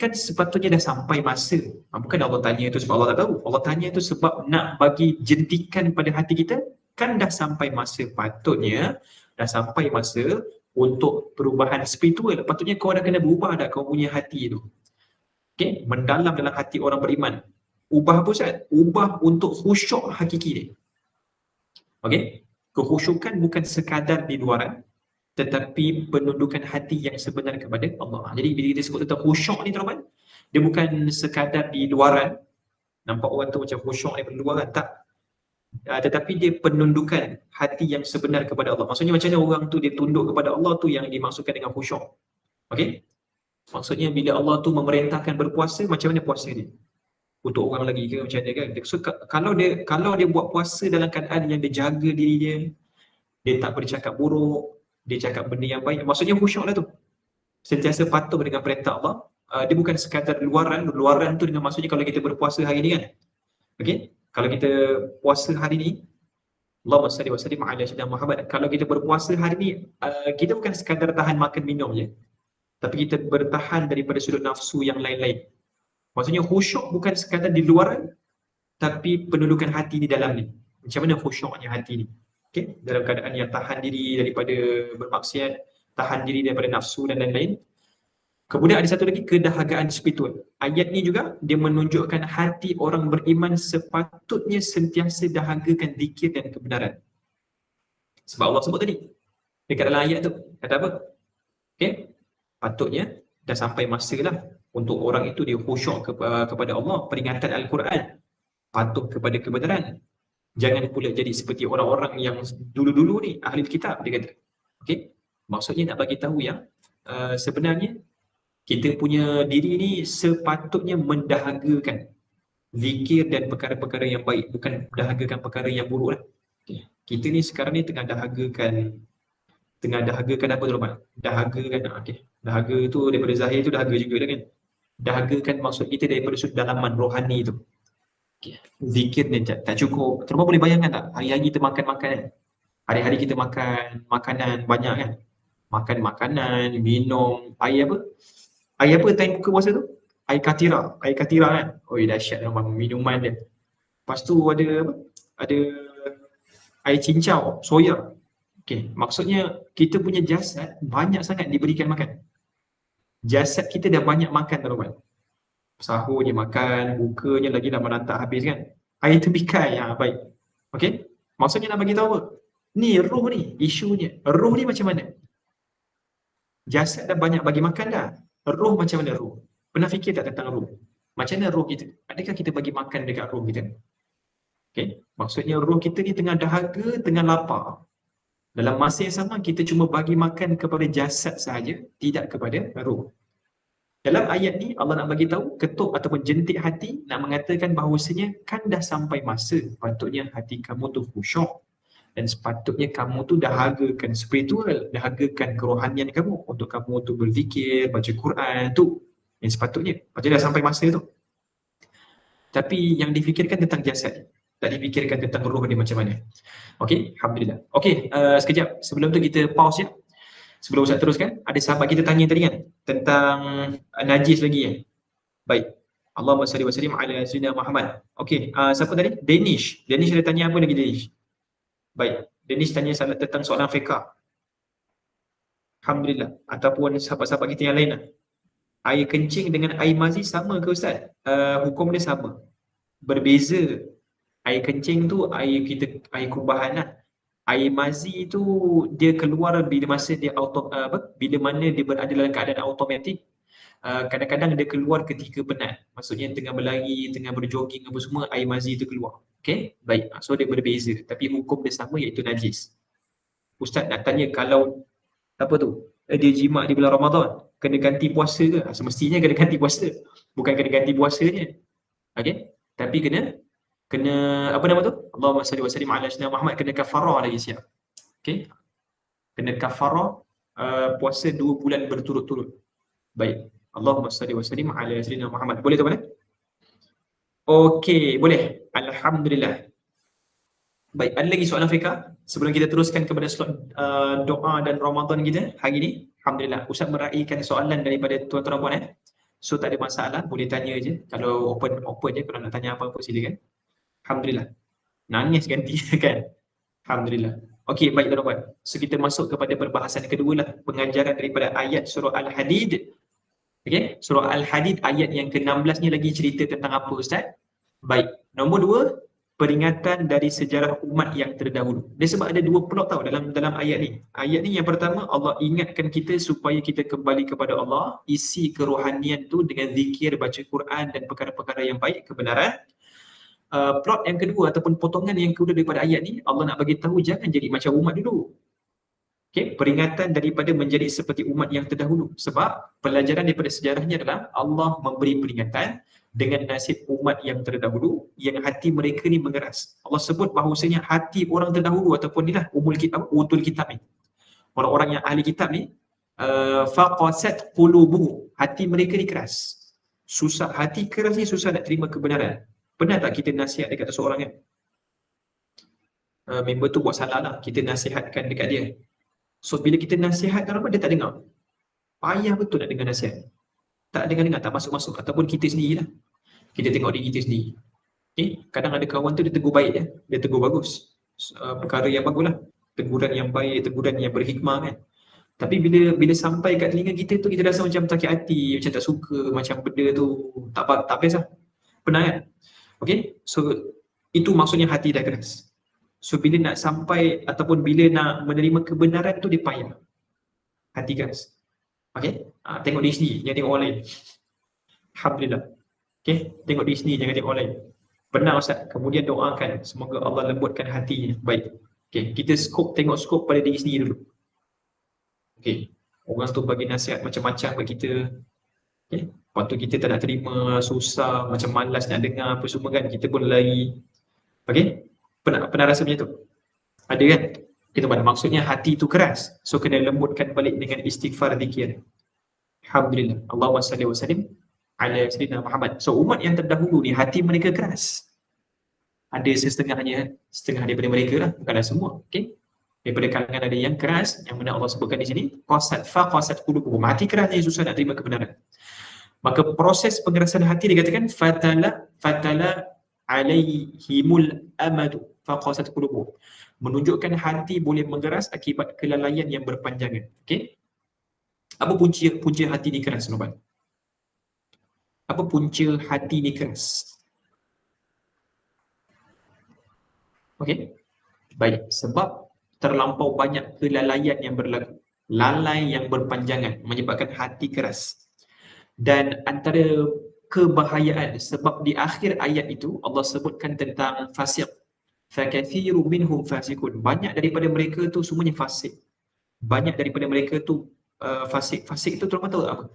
kan sepatutnya dah sampai masa. Bukan Allah tanya itu sebab Allah tak tahu. Allah tanya itu sebab nak bagi jentikan pada hati kita, kan dah sampai masa, patutnya dah sampai masa untuk perubahan spiritual. Patutnya kau dah kena berubah dah kau punya hati itu. Okay? Mendalam dalam hati orang beriman. Ubah apa Ustaz? Ubah untuk khusyuk hakiki dia. Okay? Kekhusyukan bukan sekadar di luaran, tetapi penundukan hati yang sebenar kepada Allah. Jadi bila kita sebut tentang khusyuk ni teman-teman, dia bukan sekadar di luaran, nampak orang tu macam khusyuk daripada luaran, tak. Tetapi dia penundukan hati yang sebenar kepada Allah. Maksudnya macam mana orang tu dia tunduk kepada Allah tu yang dimaksudkan dengan khusyuk. Okey? Maksudnya bila Allah tu memerintahkan berpuasa, macam mana puasa dia? Untuk orang lagi ke macam mana kan? So, kalau dia buat puasa dalam keadaan yang dia jaga diri dia tak bercakap buruk, dia cakap benda yang baik, maksudnya khusyuk lah tu. Sentiasa patuh dengan perintah Allah. Dia bukan sekadar luaran tu dengan maksudnya kalau kita berpuasa hari ni kan. Okey? Kalau kita puasa hari ni, Allahumma salli wa sallim ala sayyidina Muhammad. Kalau kita berpuasa hari ni, kita bukan sekadar tahan makan minum je, tapi kita bertahan daripada sudut nafsu yang lain-lain. Maksudnya khusyuk bukan sekadar di luaran, tapi pendudukan hati di dalam ni. Macam mana khusyuknya hati ni? Okay? Dalam keadaan yang tahan diri daripada bermaksiat, tahan diri daripada nafsu dan lain-lain. Kemudian ada satu lagi, kedahagaan spiritual. Ayat ni juga dia menunjukkan hati orang beriman sepatutnya sentiasa dahagakan zikir dan kebenaran. Sebab Allah sebut tadi dekat dalam ayat tu, kata apa? Okay? Patutnya dah sampai masa lah untuk orang itu dia khusyuk kepada Allah, peringatan Al-Quran, patuh kepada kebenaran. Jangan pula jadi seperti orang-orang yang dulu-dulu ni, ahli kitab, dia kata. Okay? Maksudnya nak bagi tahu yang sebenarnya kita punya diri ni sepatutnya mendahagakan zikir dan perkara-perkara yang baik, bukan mendahagakan perkara yang buruk lah. Okay. Kita ni sekarang ni tengah dahagakan apa tu Rahman? Dahagakan, okay. Dahaga tu daripada zahir tu dahaga juga lah kan. Dahagakan maksud kita daripada sudut dalaman rohani tu. Okay. Zikir ni tak cukup. Terus boleh bayangkan tak? Hari-hari kita makan kan? Hari-hari kita makan makanan banyak kan? Makan makanan, minum, air apa? Air apa time buka puasa tu? Air katira kan? Oi dahsyat memang minuman dia. Lepas tu ada apa? Ada air cincau, soya. Okey, maksudnya kita punya jasad banyak sangat diberikan makan. Jasad kita dah banyak makan tuan-tuan. Sahurnya makan, bukanya lagi dah menantak habis kan. Air tebikai yang baik. Okey? Maksudnya nak bagi tahu apa? Ni roh ni, isunya. Roh ni macam mana? Jasad dah banyak bagi makan dah. Roh macam mana roh? Pernah fikir tak tentang roh? Macam mana roh kita? Adakah kita bagi makan dekat roh kita? Okay? Maksudnya roh kita ni tengah dahaga, tengah lapar. Dalam masa yang sama, kita cuma bagi makan kepada jasad sahaja, tidak kepada roh. Dalam ayat ni, Allah nak bagi tahu, ketuk ataupun jentik hati, nak mengatakan bahawasanya kan dah sampai masa, patutnya hati kamu tu khusyuk. Dan sepatutnya kamu tu dahagakan spiritual, dahagakan kerohanian kamu untuk kamu tu berzikir, baca Quran tu. Yang sepatutnya. Patutnya dah sampai masa tu. Tapi yang difikirkan tentang jasad. Tak difikirkan tentang roh ni macam mana. Okey, Alhamdulillah. Okey, sekejap. Sebelum tu kita pause ya. Sebelum Ustaz teruskan, ada sahabat kita tanya tadi kan tentang najis lagi ya. Baik. Allahumma salli wa sallim ala sayyidina Muhammad. Okey, siapa tadi? Danish ada tanya apa lagi Danish? Baik, Danish tanya tentang soalan fiqh. Alhamdulillah. Ataupun sahabat-sahabat kita yang lain lah. Air kencing dengan air mazi sama ke Ustaz? Hukum dia sama. Berbeza. Air kencing tu air kubahan lah. Air mazi tu dia keluar bila masa dia bila mana dia berada dalam keadaan automatik. Kadang-kadang dia keluar ketika penat. Maksudnya tengah berlari, tengah berjoging apa semua, air mazi tu keluar. Okey, baik. So dia berbeza tapi hukum dia sama iaitu najis. Ustaz nak tanya kalau apa tu? Dia jimat di bulan Ramadan, kena ganti puasa ke? Semestinya kena ganti puasa. Bukan kena ganti puasanya. Okey? Tapi kena apa nama tu? Allahumma salli wa sallim ala sayyidina Muhammad, kena kafarah lagi siap. Okey? Kena kafarah puasa 2 bulan berturut-turut. Baik. Allahumma salli wa sallim ala sayyidina Muhammad. Boleh tu mana? Okey, boleh. Alhamdulillah. Baik, ada lagi soalan Fika? Sebelum kita teruskan kepada slot doa dan Ramadan kita hari ni. Alhamdulillah. Ustaz meraihkan soalan daripada tuan-tuan dan puan So tak ada masalah, boleh tanya je. Kalau open je, kalau nak tanya apa-apa silakan. Alhamdulillah. Nangis ganti kan? Alhamdulillah. Okey, baik tuan-tuan. So kita masuk kepada perbahasan kedua lah, pengajaran daripada ayat surah Al-Hadid. Okey, surah Al-Hadid ayat yang ke-16 ni lagi cerita tentang apa Ustaz? Baik, nombor 2, peringatan dari sejarah umat yang terdahulu. Dia sebab ada 2 plot tau dalam ayat ni. Ayat ni yang pertama, Allah ingatkan kita supaya kita kembali kepada Allah, isi kerohanian tu dengan zikir, baca Quran dan perkara-perkara yang baik, kebenaran. Plot yang kedua ataupun potongan yang kedua daripada ayat ni, Allah nak bagi tahu jangan jadi macam umat dulu. Okay, peringatan daripada menjadi seperti umat yang terdahulu. Sebab pelajaran daripada sejarahnya adalah Allah memberi peringatan dengan nasib umat yang terdahulu yang hati mereka ni mengeras. Allah sebut bahawasanya hati orang terdahulu ataupun inilah utul kitab ni. Orang-orang yang ahli kitab ni, faqasat qulubuhum, hati mereka ni keras. Susah, hati keras ni susah nak terima kebenaran. Pernah tak kita nasihat dekat seseorang kan? Member tu buat salah lah, kita nasihatkan dekat dia. So bila kita nasihat kan dia tak dengar. Payah betul nak dengar nasihat. Tak dengar-dengar, tak masuk-masuk. Ataupun kita sendirilah. Kita tengok diri kita sendiri. Okay? Kadang ada kawan tu dia tegur baik ya. Dia tegur bagus. Perkara yang bagus lah. Teguran yang baik, teguran yang berhikmah kan. Tapi bila sampai kat telinga kita tu, kita rasa macam sakit hati, macam tak suka, macam benda tu tak best lah. Pernah kan? Okay? So itu maksudnya hati dah keras. So bila nak sampai ataupun bila nak menerima kebenaran tu dia payah. Hati keras. Okay? Tengok diri sendiri, jangan tengok orang lain. Alhamdulillah. Okay? Tengok diri sendiri, jangan tengok orang lain. Benar Ustaz. Kemudian doakan semoga Allah lembutkan hatinya. Baik. Okay. Kita tengok skop pada diri sendiri dulu. Okay. Orang tu bagi nasihat macam-macam kat kita. Okay. Lepas tu kita tak nak terima, susah, macam malas nak dengar apa semua kan. Kita pun lari. Okay. Pernah rasa macam tu? Ada kan? Kita mana maksudnya hati tu keras. So kena lembutkan balik dengan istighfar, zikir. Alhamdulillah. Allahumma salli wa sallim ala sayyidina Muhammad. So umat yang terdahulu ni hati mereka keras. Ada setengah daripada mereka lah, bukanlah semua. Okay? Daripada kalangan ada yang keras, yang mana Allah sebutkan di sini, qasat qulubuhum. Hati keras yang susah nak terima kebenaran. Maka proses pengerasan hati dikatakan fatala alaihimul amadu faqasat qulubuhum. Menunjukkan hati boleh mengeras akibat kelalaian yang berpanjangan. Okey? Apa punca hati ni keras, Noban? Apa punca hati ni keras? Okey? Baik, sebab terlampau banyak kelalaian yang berlaku. Lalai yang berpanjangan menyebabkan hati keras. Dan antara kebahayaan sebab di akhir ayat itu Allah sebutkan tentang fasik. Fakathiru minhum fasikun. Banyak daripada mereka tu semuanya fasik. Banyak daripada mereka tu fasik. Fasik itu terutama tahu apa?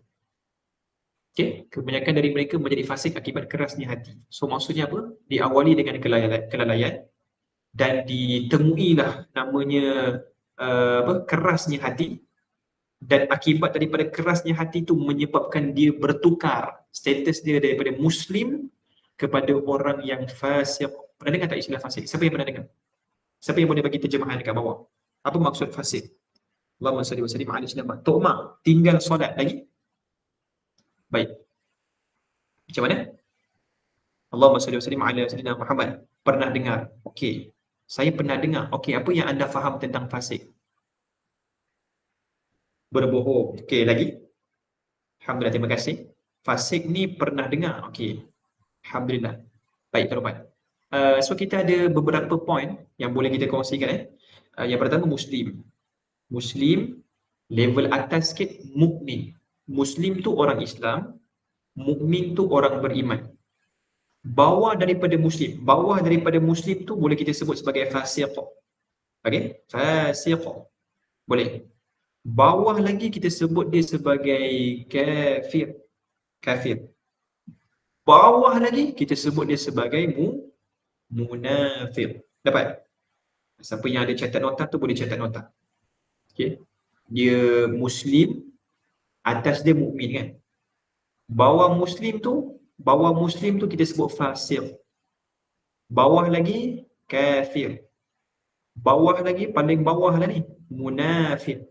Okay? Kebanyakan dari mereka menjadi fasik akibat kerasnya hati. So maksudnya apa? Diawali dengan kelalaian dan ditemuilah namanya kerasnya hati, dan akibat daripada kerasnya hati itu menyebabkan dia bertukar status dia daripada Muslim kepada orang yang fasik. Pernah dengar tak istilah fasik? Siapa yang pernah dengar? Siapa yang boleh bagi terjemahan dekat bawah? Apa maksud fasik? Allahumma salli wa sallim ala sayyidina Muhammad. Tokma, tinggal solat lagi. Baik. Macam mana? Allahumma salli wa sallim ala sayyidina Muhammad. Pernah dengar? Okey. Saya pernah dengar. Okey, apa yang anda faham tentang fasik? Berbohong. Okey, lagi? Alhamdulillah, terima kasih. Fasik ni pernah dengar. Okey. Alhamdulillah. Baik, tuan-tuan. So kita ada beberapa point yang boleh kita kongsikan. Yang pertama, Muslim. Muslim, level atas sikit, mukmin. Muslim tu orang Islam, mukmin tu orang beriman. Bawah daripada Muslim. Bawah daripada Muslim tu boleh kita sebut sebagai fasiq. Okey? Fasiq. Boleh. Bawah lagi kita sebut dia sebagai kafir. Kafir. Bawah lagi kita sebut dia sebagai munafik. Dapat? Siapa yang ada catat nota tu boleh catat nota. Okey. Dia Muslim, atas dia mukmin kan. Bawah Muslim tu kita sebut fasik. Bawah lagi kafir. Bawah lagi, paling bawah lah ni, munafik.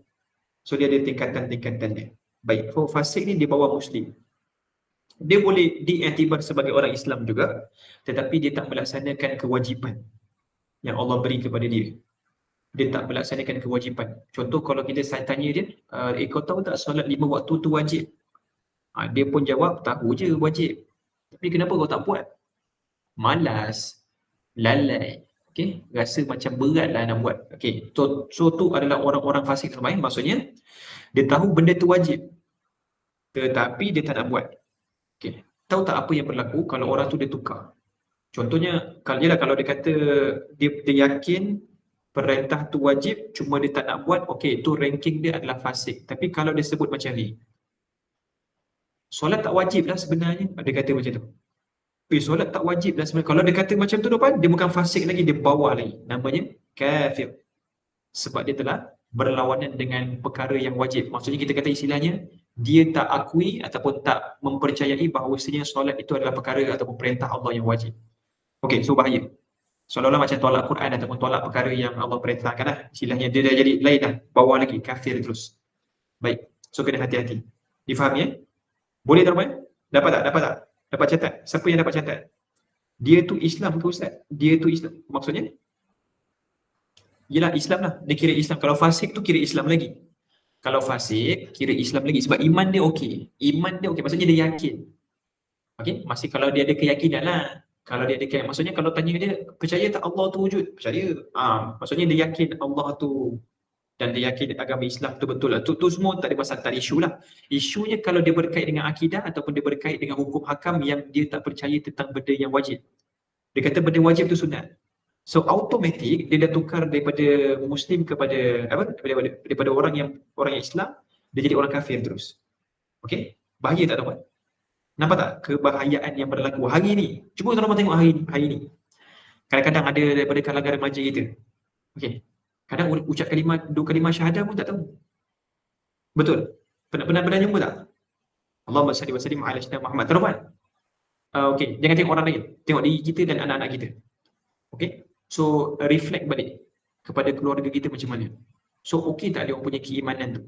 So dia ada tingkatan-tingkatan dia. Baik, so fasik ni di bawah Muslim. Dia boleh diiktibar sebagai orang Islam juga, tetapi dia tak melaksanakan kewajipan yang Allah beri kepada dia. Dia tak melaksanakan kewajipan. Contoh kalau kita tanya dia, kau tahu tak solat 5 waktu tu wajib? Dia pun jawab, tahu je wajib. Tapi kenapa kau tak buat? Malas, lalai. Okay? Rasa macam berat lah nak buat. Okay. So tu adalah orang-orang fasik terbaik. Maksudnya, dia tahu benda tu wajib, tetapi dia tak nak buat. Okay. Tahu tak apa yang berlaku kalau orang tu dia tukar? Contohnya, kalau dia kata dia yakin perintah tu wajib, cuma dia tak nak buat, okay, tu ranking dia adalah fasik. Tapi kalau dia sebut macam ni, solat tak wajib lah sebenarnya, dia kata macam tu. Solat tak wajib lah sebenarnya. Kalau dia kata macam tu depan, dia bukan fasik lagi, dia bawah lagi. Namanya kafir. Sebab dia telah berlawanan dengan perkara yang wajib. Maksudnya kita kata istilahnya, dia tak akui ataupun tak mempercayai bahawasanya solat itu adalah perkara ataupun perintah Allah yang wajib. Okey, so bahaya. Seolah-olah macam tolak Quran ataupun tolak perkara yang Allah perintahkan lah. Istilahnya dia dah jadi lain dah. Bawah lagi, kafir terus. Baik, so kena hati-hati. Difahami ya? Boleh tak Rahman? Dapat tak? Dapat tak? Dapat catat? Siapa yang dapat catat? Dia tu Islam ke Ustaz? Dia tu Islam. Maksudnya? Yelah Islam lah. Dia kira Islam. Kalau fasik tu kira Islam lagi. Kalau fasik, kira Islam lagi. Sebab iman dia okey. Iman dia okey. Maksudnya dia yakin. Okey? Masih kalau dia ada keyakinan lah. Kalau dia ada keyakinan. Maksudnya kalau tanya dia, percaya tak Allah tu wujud? Percaya. Maksudnya dia yakin Allah tu, dan dia yakin agama Islam tu betul lah. Tu semua tak ada masalah, tak ada isu lah. Isunya kalau dia berkait dengan akidah ataupun dia berkait dengan hukum hakam yang dia tak percaya tentang benda yang wajib. Dia kata benda wajib tu sunat. So automatik dia dah tukar daripada Muslim kepada daripada orang yang Islam, dia jadi orang kafir terus. Okey? Bahaya tak tuan? Nampak tak kebahayaan yang berlaku hari ni? Cuba tuan-tuan tengok hari ni. Kadang-kadang ada daripada kalangan remaja kita. Okey. Kadang ucap dua kalimah syahadah pun tak tahu. Betul? Pernah jumpa tak? Allahumma salli wa sallim ala sayyidina Muhammad. Tuan-tuan. Okey, jangan tengok orang lain. Tengok diri kita dan anak-anak kita. Okey? So reflect balik kepada keluarga kita macam mana. So okey tak dia orang punya keimanan tu?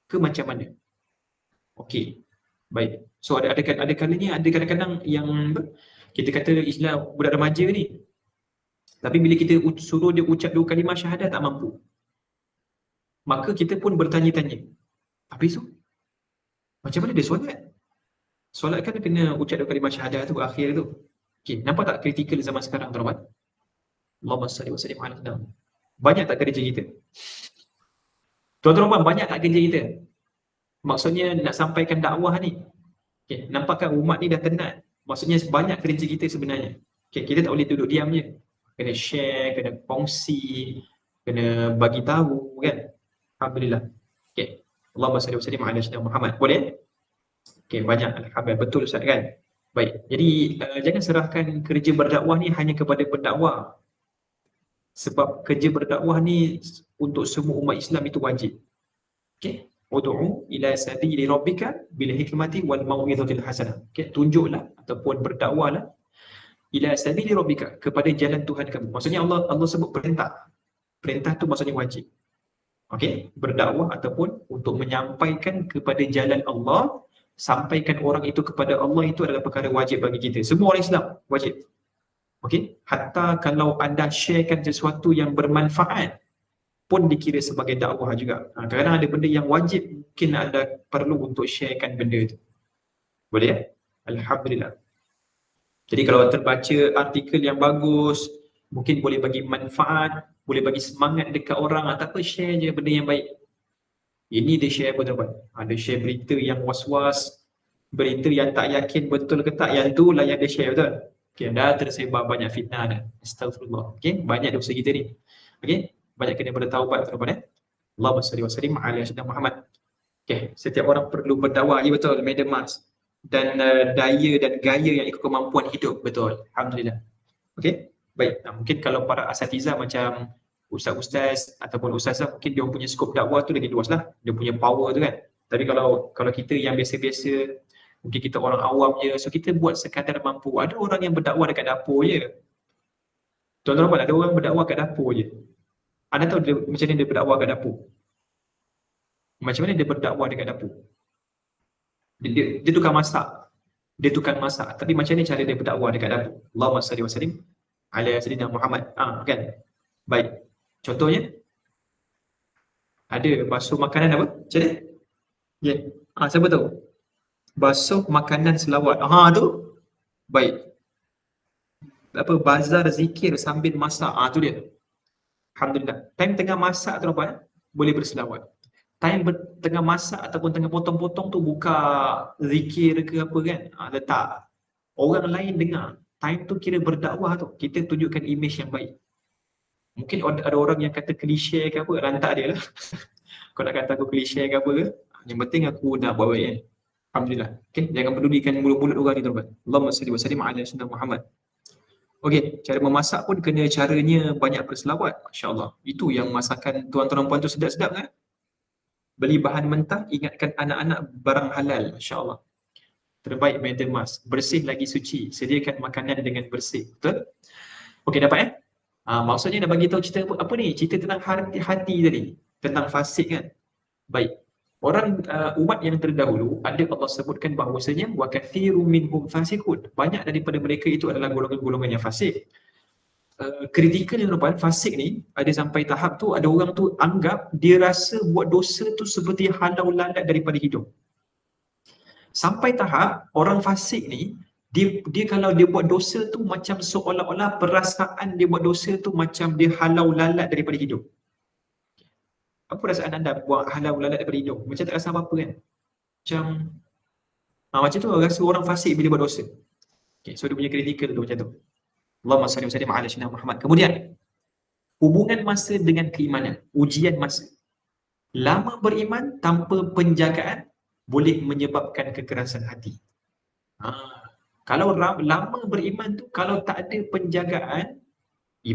Ke macam mana? Okey. Baik. So ada kalanya ada kadang-kadang yang kita kata Islam budak remaja ni. Tapi bila kita suruh dia ucap dua kalimah syahadah tak mampu. Maka kita pun bertanya-tanya. Habis tu? Macam mana dia solat? Solat kan kena ucap dua kalimah syahadah tu akhir tu. Okey, nampak tak kritikal zaman sekarang tuan-tuan? Allahumma salli wa sallim ala sayyidina. Banyak tak kerja kita? Tuan-tuan banyak tak kerja kita? Maksudnya nak sampaikan dakwah ni. Okay, nampakkan umat ni dah tenat. Maksudnya banyak kerja kita sebenarnya. Okay, kita tak boleh duduk diam je. Kena share, kena kongsi, kena bagi tahu kan. Alhamdulillah. Okay. Allahumma salli wa sallim ala sayyidina Muhammad. Boleh? Okay, banyak. Alhamdulillah. Betul Ustaz kan? Baik. Jadi jangan serahkan kerja berdakwah ni hanya kepada pendakwah. Sebab kerja berdakwah ni untuk semua umat Islam itu wajib. Okay. Ud'u ila sabili rabbika bil hikmati wal mau'izatil hasanah. Okay. Tunjuklah ataupun berdakwahlah ila sabili rabbika, kepada jalan Tuhan kamu. Maksudnya Allah sebut perintah. Perintah tu maksudnya wajib. Okey, berdakwah ataupun untuk menyampaikan kepada jalan Allah, sampaikan orang itu kepada Allah, itu adalah perkara wajib bagi kita. Semua orang Islam wajib. Okey, hatta kalau anda sharekan sesuatu yang bermanfaat pun dikira sebagai dakwah juga. Kadang-kadang ada benda yang wajib, mungkin anda perlu untuk sharekan benda itu. Boleh ya? Alhamdulillah. Jadi kalau terbaca artikel yang bagus, mungkin boleh bagi manfaat, boleh bagi semangat dekat orang, tak apa, share je benda yang baik. Ini dia share apa tuan-tuan? Ada share berita yang was-was, berita yang tak yakin betul ke tak, yang tu lah yang dia share, betul? Okay, dah tersebar banyak fitnah dah. Astagfirullah. Okay, banyak dosa kita ni. Okay, banyak kena bertaubat tuan-tuan eh. Allahumma salli wa sallim ala sayyidina Muhammad. Okay, setiap orang perlu berdakwah, ya betul, Madam Mas. Dan daya dan gaya yang ikut kemampuan hidup, betul. Alhamdulillah. Okay, baik. Mungkin kalau para asatiza macam ustaz-ustaz ataupun ustazah, mungkin dia punya skop dakwah tu lagi luas lah. Dia punya power tu kan. Tapi kalau kita yang biasa-biasa, mungkin kita orang awam je, so kita buat sekadar mampu. Ada orang yang berdakwah dekat dapur je. Tuan-tuan, ada orang berdakwah kat dapur je. Anda tahu dia, macam mana dia berdakwah kat dapur? Macam mana dia berdakwah dekat dapur? Dia tukang masak. Dia tukang masak. Tapi macam mana cara dia berdakwah dekat dapur? Allahumma salli wa sallim ala sayyidina Muhammad. Kan? Baik. Contohnya, ada basuh makanan apa? Macam mana? Ya. Siapa tahu? Basuh makanan selawat. Tu. Baik. Apa, bazar zikir sambil masak. Tu dia. Alhamdulillah. Time tengah masak tu apa? Boleh berselawat. Time tengah masak ataupun tengah potong-potong tu buka zikir ke apa kan? Letak. Orang lain dengar. Time tu kira berdakwah tu. Kita tunjukkan image yang baik. Mungkin ada orang yang kata klise ke apa, rantak dia lah. Kau nak kata aku klise ke apa ke, yang penting aku nak buat baik kan. Alhamdulillah. Okay, jangan pedulikan mulut-mulut orang ni tuan-tuan. Allahumma salli wa sallim ala sayyidina Muhammad. Okey, cara memasak pun kena caranya banyak berselawat. Masya-Allah. Itu yang masakan tuan-tuan puan tu sedap-sedap kan? Beli bahan mentah, ingatkan anak-anak barang halal. Masya-Allah. Terbaik Madam Mas. Bersih lagi suci. Sediakan makanan dengan bersih. Betul? Okey, dapat eh? Maksudnya nak bagi tahu cerita apa ni? Cerita tentang hati tadi. Tentang fasik kan? Baik. Orang umat yang terdahulu, ada Allah sebutkan bahawasanya wa katsirun minhum fasiqun. Banyak daripada mereka itu adalah golongan-golongan yang fasik. Kritikal yang tuan, fasik ni ada sampai tahap tu ada orang tu anggap dia rasa buat dosa tu seperti halau lalat daripada hidup. Sampai tahap orang fasik ni dia kalau dia buat dosa tu macam seolah-olah perasaan dia buat dosa tu macam dia halau lalat daripada hidup. Apa perasaan anda buat halau lalat daripada hidup? Macam tak rasa apa-apa kan? Macam tu rasa orang fasik bila buat dosa. Okay, so dia punya kritikal tu macam tu. Allahumma salli wa sallim ala sayyidina Muhammad. Kemudian, hubungan masa dengan keimanan, ujian masa. Lama beriman tanpa penjagaan boleh menyebabkan kekerasan hati. Kalau lama beriman tu, kalau tak ada penjagaan,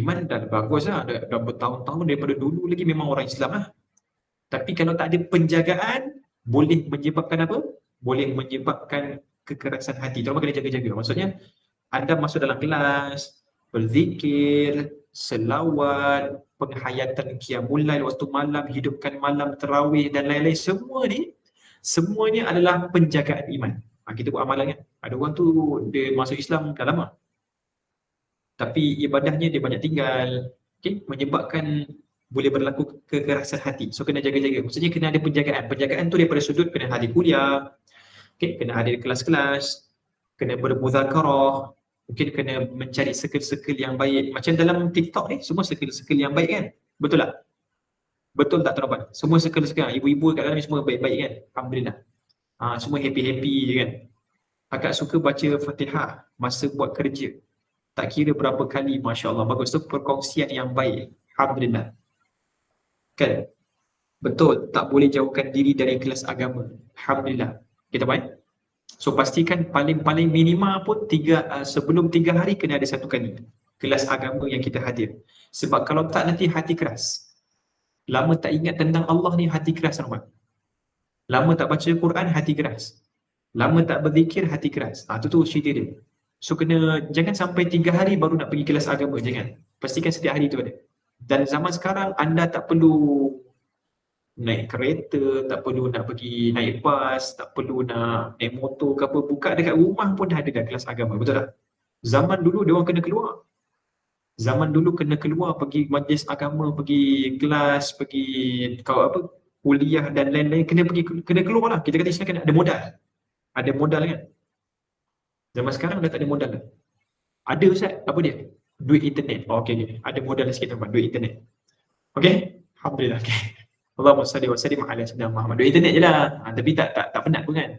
iman dah bagus lah, dah bertahun-tahun daripada dulu lagi memang orang Islam lah. Tapi kalau tak ada penjagaan, boleh menyebabkan apa? Boleh menyebabkan kekerasan hati. Terutama kena jaga-jaga. Maksudnya, anda masuk dalam kelas, berzikir, selawat, penghayatan qiyamul lail waktu malam, hidupkan malam tarawih dan lain-lain, semua ni semuanya adalah penjagaan iman. Kita buat amalan kan. Ada orang tu dia masuk Islam dah lama, tapi ibadahnya dia banyak tinggal. Okay? Menyebabkan boleh berlaku kekerasan hati. So kena jaga-jaga. Maksudnya kena ada penjagaan. Penjagaan tu daripada sudut kena hadir kuliah, okay? Kena hadir kelas-kelas, kena bermuzakarah, mungkin kena mencari circle-circle yang baik. Macam dalam TikTok ni, semua circle-circle yang baik kan? Betul tak? Betul tak tuan-tuan? Semua circle-circle, ibu-ibu kat dalam ni semua baik-baik kan? Alhamdulillah. Semua happy-happy je kan? Akak suka baca Fatihah masa buat kerja. Tak kira berapa kali, Masya Allah. Bagus tu perkongsian yang baik. Alhamdulillah. Kan? Betul, tak boleh jauhkan diri dari kelas agama. Alhamdulillah. Kita baik? So pastikan paling-paling minima pun sebelum 3 hari kena ada satu kali kelas agama yang kita hadir. Sebab kalau tak nanti hati keras. Lama tak ingat tentang Allah ni hati keras ramai. Lama tak baca Quran hati keras. Lama tak berzikir hati keras. Tu cerita dia. So jangan sampai 3 hari baru nak pergi kelas agama, jangan. Pastikan setiap hari tu ada. Dan zaman sekarang anda tak perlu naik kereta, tak perlu nak pergi naik bas, tak perlu nak naik motor ke apa, buka dekat rumah pun dah ada dah kelas agama, betul tak? Zaman dulu dia orang kena keluar. Zaman dulu kena keluar pergi majlis agama, pergi kelas, pergi kuliah dan lain-lain, kena keluar lah. Kita kata Islam kena ada modal. Ada modal kan? Zaman sekarang dah tak ada modal lah. Ada Ustaz, apa dia? Duit internet. Okey. Ada modal sikit tuan-tuan, duit internet. Okey? Alhamdulillah. Okey. Allahumma salli wa sallim ala sayyidina Muhammad. Duit internet je lah. Tapi tak penat pun kan.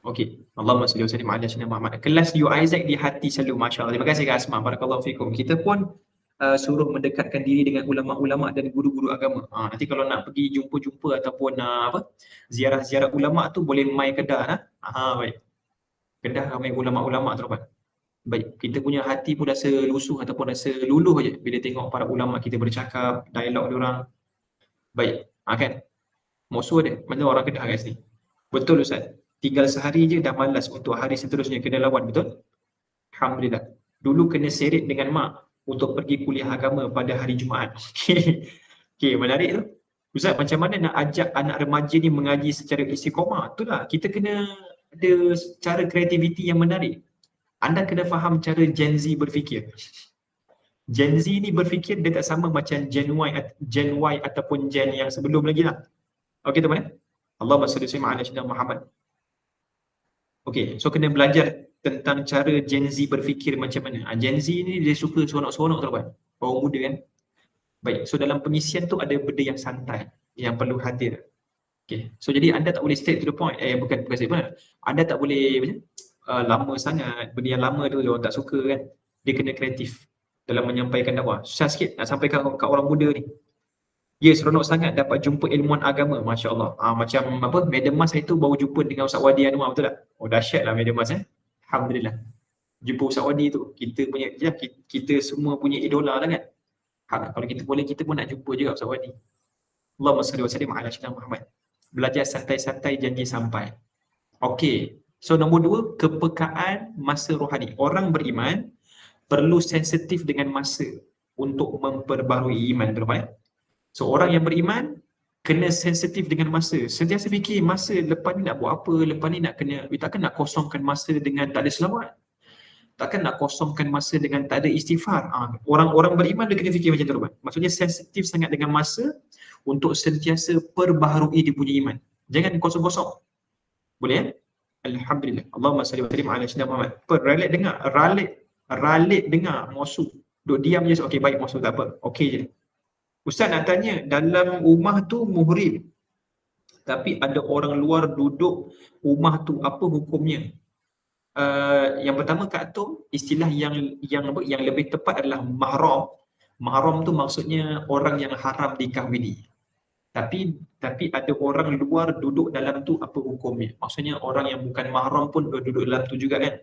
Okey. Allahumma salli wa sallim ala sayyidina Muhammad. Kelas UIZ di hati selalu, masya-Allah. Terima kasih Kak Asma. Barakallahu fikum. Kita pun suruh mendekatkan diri dengan ulama-ulama dan guru-guru agama. Nanti kalau nak pergi jumpa-jumpa ataupun apa? Ziarah-ziarah ulama tu boleh mai Kedah nah. Baik. Kedah ramai ulama-ulama tu Rahman. Baik, kita punya hati pun rasa lusuh ataupun rasa luluh je bila tengok para ulama kita bercakap, dialog diorang. Baik, kan? Musuh dia, mana orang Kedah kat sini. Betul Ustaz. Tinggal sehari je dah malas untuk hari seterusnya kena lawan, betul? Alhamdulillah. Dulu kena seret dengan mak untuk pergi kuliah agama pada hari Jumaat. Okey, menarik tu. Ustaz, macam mana nak ajak anak remaja ni mengaji secara istiqamah? Itulah, kita kena ada cara kreativiti yang menarik. Anda kena faham cara Gen Z berfikir. Gen Z ni berfikir dia tak sama macam Gen Y ataupun Gen yang sebelum lagi lah. Okey teman-teman. Allahumma salli wa ala sayyidina Muhammad. Okey, so kena belajar tentang cara Gen Z berfikir macam mana. Gen Z ni dia suka seronok-seronok tu kan. Orang muda kan. Baik, so dalam pengisian tu ada benda yang santai yang perlu hadir. Okay. So jadi anda tak boleh straight to the point. Bukan straight pun. Anda tak boleh macam lama sangat. Benda yang lama tu orang tak suka kan. Dia kena kreatif dalam menyampaikan dakwah. Susah sikit nak sampaikan kat orang muda ni. Ya, seronok sangat dapat jumpa ilmuwan agama, masya-Allah. Macam apa? Madam Mas itu baru jumpa dengan Ustaz Wadi Anwar, betul tak? Oh dahsyatlah Madam Mas Alhamdulillah. Jumpa Ustaz Wadi tu, kita punya kita semua punya idola lah kan. Kalau kita boleh kita pun nak jumpa juga Ustaz Wadi. Allahumma salli wa sallim ala sayyidina Muhammad. Belajar santai-santai janji sampai. Okey. So nombor 2, kepekaan masa rohani. Orang beriman perlu sensitif dengan masa untuk memperbarui iman, betul tak? So orang yang beriman kena sensitif dengan masa. Sentiasa fikir masa lepas ni nak buat apa, lepas ni nak kena, takkan nak kosongkan masa dengan tak ada selawat. Takkan nak kosongkan masa dengan tak ada istighfar. Orang-orang beriman dia kena fikir macam tu. Maksudnya sensitif sangat dengan masa untuk sentiasa perbaharui dia punya iman. Jangan kosong-kosong. Boleh ya? Alhamdulillah. Allahumma salli wa sallim ala sayyidina Muhammad. Ralit dengar, ralit dengar musuh. Duk diam je, okey baik musuh tak apa. Okey je. Ustaz nak tanya, dalam rumah tu muhrim, tapi ada orang luar duduk rumah tu, apa hukumnya? Yang pertama Kak Atom, istilah yang lebih tepat adalah mahram. Mahram tu maksudnya orang yang haram dikahwini. Tapi ada orang luar duduk dalam tu, apa hukumnya? Maksudnya orang yang bukan mahram pun duduk dalam tu juga kan?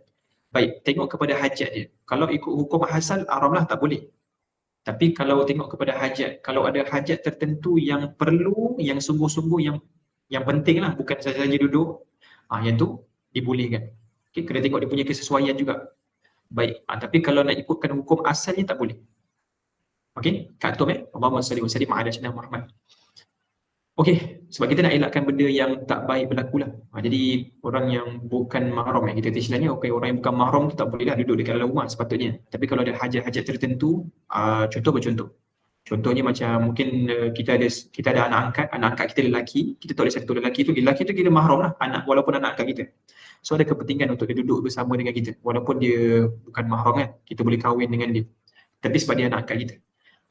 Baik, tengok kepada hajat dia. Kalau ikut hukum asal, haramlah tak boleh. Tapi kalau tengok kepada hajat, kalau ada hajat tertentu yang perlu, yang sungguh-sungguh, yang penting lah, bukan saja duduk, yang tu dibolehkan. Okay, kena tengok dia punya kesesuaian juga. Baik, tapi kalau nak ikutkan hukum asalnya tak boleh. Okey, Kak Tom Allahumma salli wa sallim ala sayyidina Muhammad. Okey, sebab kita nak elakkan benda yang tak baik berlaku lah. Jadi orang yang bukan mahram kita kata istilahnya, okey, orang yang bukan mahram tu tak bolehlah duduk dekat dalam rumah sepatutnya. Tapi kalau ada hajat-hajat tertentu, contoh bercontoh. Contohnya macam mungkin kita ada anak angkat kita lelaki, kita tak boleh satu lelaki tu kita mahram lah, walaupun anak angkat kita. So ada kepentingan untuk dia duduk bersama dengan kita walaupun dia bukan mahram kan, kita boleh kahwin dengan dia. Tapi sebab dia anak angkat kita.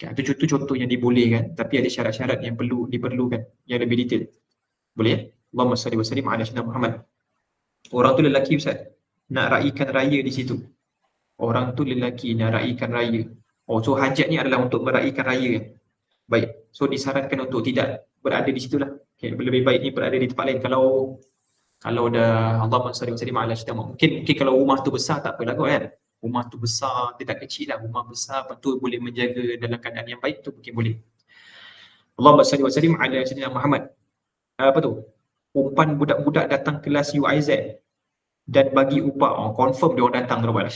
Itu contoh yang dibolehkan, tapi ada syarat-syarat yang diperlukan yang lebih detail. Boleh ya? Allahumma salli wa sallim ala sayyidina Muhammad. Orang tu lelaki Ustaz, nak raikan raya di situ. Orang tu lelaki nak raikan raya. So hajatnya adalah untuk meraikan raya kan? Baik, so disarankan untuk tidak berada di situlah. Okay, lebih baik ni berada di tempat lain. Kalau dah Allahumma salli wa sallim ala sayyidina Muhammad. Mungkin kalau rumah tu besar tak apalah kot kan. Rumah tu besar, dia tak kecil lah. Rumah besar, betul boleh menjaga dalam keadaan yang baik tu mungkin boleh. Allahumma salli wa sallim ala sayyidina Muhammad. Apa tu? Umpan budak-budak datang kelas UIZ dan bagi upah. Confirm dia orang datang tu dapat.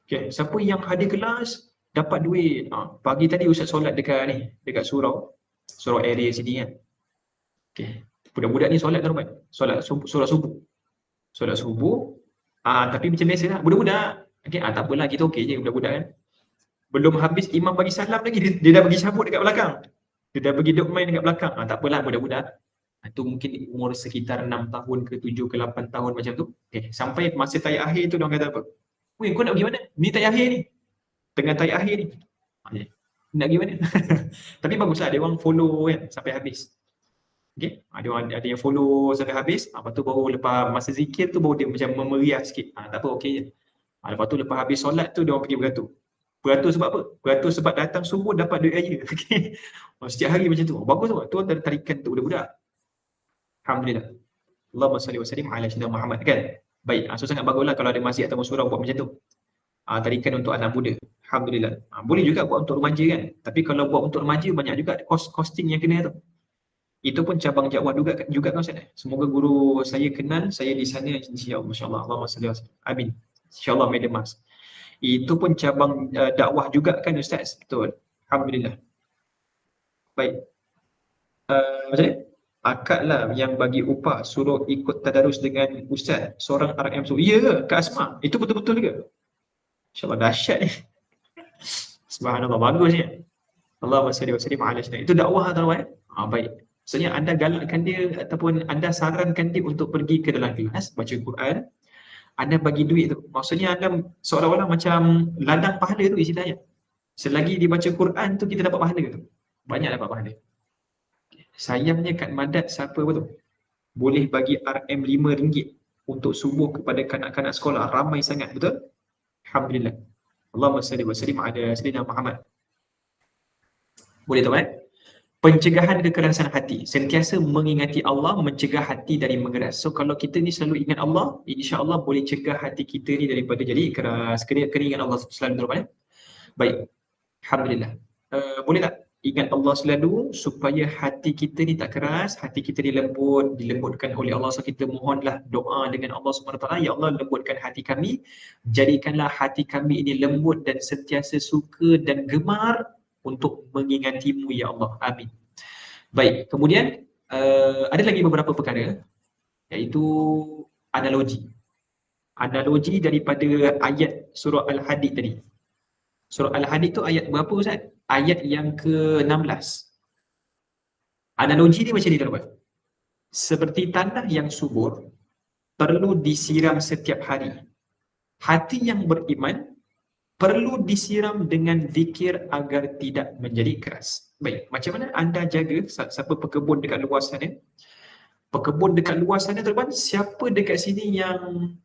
Okay, siapa yang hadir kelas dapat duit. Pagi tadi Ustaz solat dekat surau area sini kan. Okay, budak-budak ni solat kan, solat subuh. Solat subuh. Tapi macam biasa lah, budak-budak. Okay, tak apalah, kita okey je budak-budak kan. Belum habis imam bagi salam lagi, dia dah bagi cabut dekat belakang. Dia dah bagi duk main dekat belakang. Tak apalah budak-budak. Itu mungkin umur sekitar 6 tahun ke 7 ke 8 tahun macam tu. Okay, sampai masa tayyat akhir tu diorang kata apa? Weh, kau nak pergi mana? Ni tayyat akhir ni. Tengah tayyat akhir ni. Nak pergi mana? Tapi baguslah dia orang follow kan sampai habis. Okay? Ada yang follow sampai habis, lepas tu baru lepas masa zikir tu baru dia macam memeriah sikit. Tak apa, okey je. Lepas tu lepas habis solat tu dia orang pergi beratur. Beratur sebab apa? Beratur sebab datang subuh dapat duit raya. Okay? Setiap hari macam tu. Bagus tu. Tu antara tarikan untuk budak-budak. Alhamdulillah. Allahumma salli wa sallim ala sayyidina Muhammad, kan? Baik. So sangat baguslah kalau ada masjid atau surau buat macam tu. Tarikan untuk anak muda. Alhamdulillah. Boleh juga buat untuk remaja, kan? Tapi kalau buat untuk remaja banyak juga costing yang kena tu. Itu pun cabang dakwah juga kan Ustaz. Semoga guru saya kenal saya di sana, insya-Allah. Masya-Allah. Allahumma salli wa sallim. Amin. Insya-Allah Madam Mas. Itu pun cabang dakwah juga kan Ustaz? Betul. Alhamdulillah. Baik. Macam ni? Akak lah yang bagi upah suruh ikut tadarus dengan Ustaz seorang RM tu. Ya ke Kak Asma? Itu betul-betul ke? InsyaAllah dahsyat ni. Subhanallah, bagusnya. Allahumma salli wa sallim ala sayyidina. Itu dakwah atau apa? Baik. Maksudnya anda galakkan dia ataupun anda sarankan dia untuk pergi ke dalam kelas baca Quran. Anda bagi duit tu. Maksudnya anda seolah-olah macam ladang pahala tu istilahnya. Selagi dia baca Quran tu kita dapat pahala tu. Banyak dapat pahala. Sayangnya kat Madat siapa betul? Boleh bagi RM5 untuk subuh kepada kanak-kanak sekolah. Ramai sangat, betul? Alhamdulillah. Allahumma salli wa sallim ala sayyidina Muhammad. Boleh tahu kan? Pencegahan kekerasan hati. Sentiasa mengingati Allah, mencegah hati dari mengeras. So kalau kita ni selalu ingat Allah, insya-Allah boleh cegah hati kita ni daripada jadi keras. Kena ingat Allah selalu terus. Baik. Alhamdulillah. Boleh tak ingat Allah selalu supaya hati kita ni tak keras, hati kita ni lembut, dilembutkan oleh Allah. So kita mohonlah doa dengan Allah SWT, ya Allah lembutkan hati kami, jadikanlah hati kami ini lembut dan sentiasa suka dan gemar untuk mengingatimu ya Allah. Amin. Baik, kemudian ada lagi beberapa perkara, iaitu analogi. Analogi daripada ayat surah Al-Hadid tadi. Surah Al-Hadid tu ayat berapa Ustaz? Ayat yang ke-16. Analogi ni macam ni tuan-tuan. Seperti tanah yang subur, perlu disiram setiap hari. Hati yang beriman perlu disiram dengan zikir agar tidak menjadi keras. Baik, macam mana anda jaga siapa pekebun dekat luar sana? Pekebun dekat luar sana tuan-tuan, siapa dekat sini yang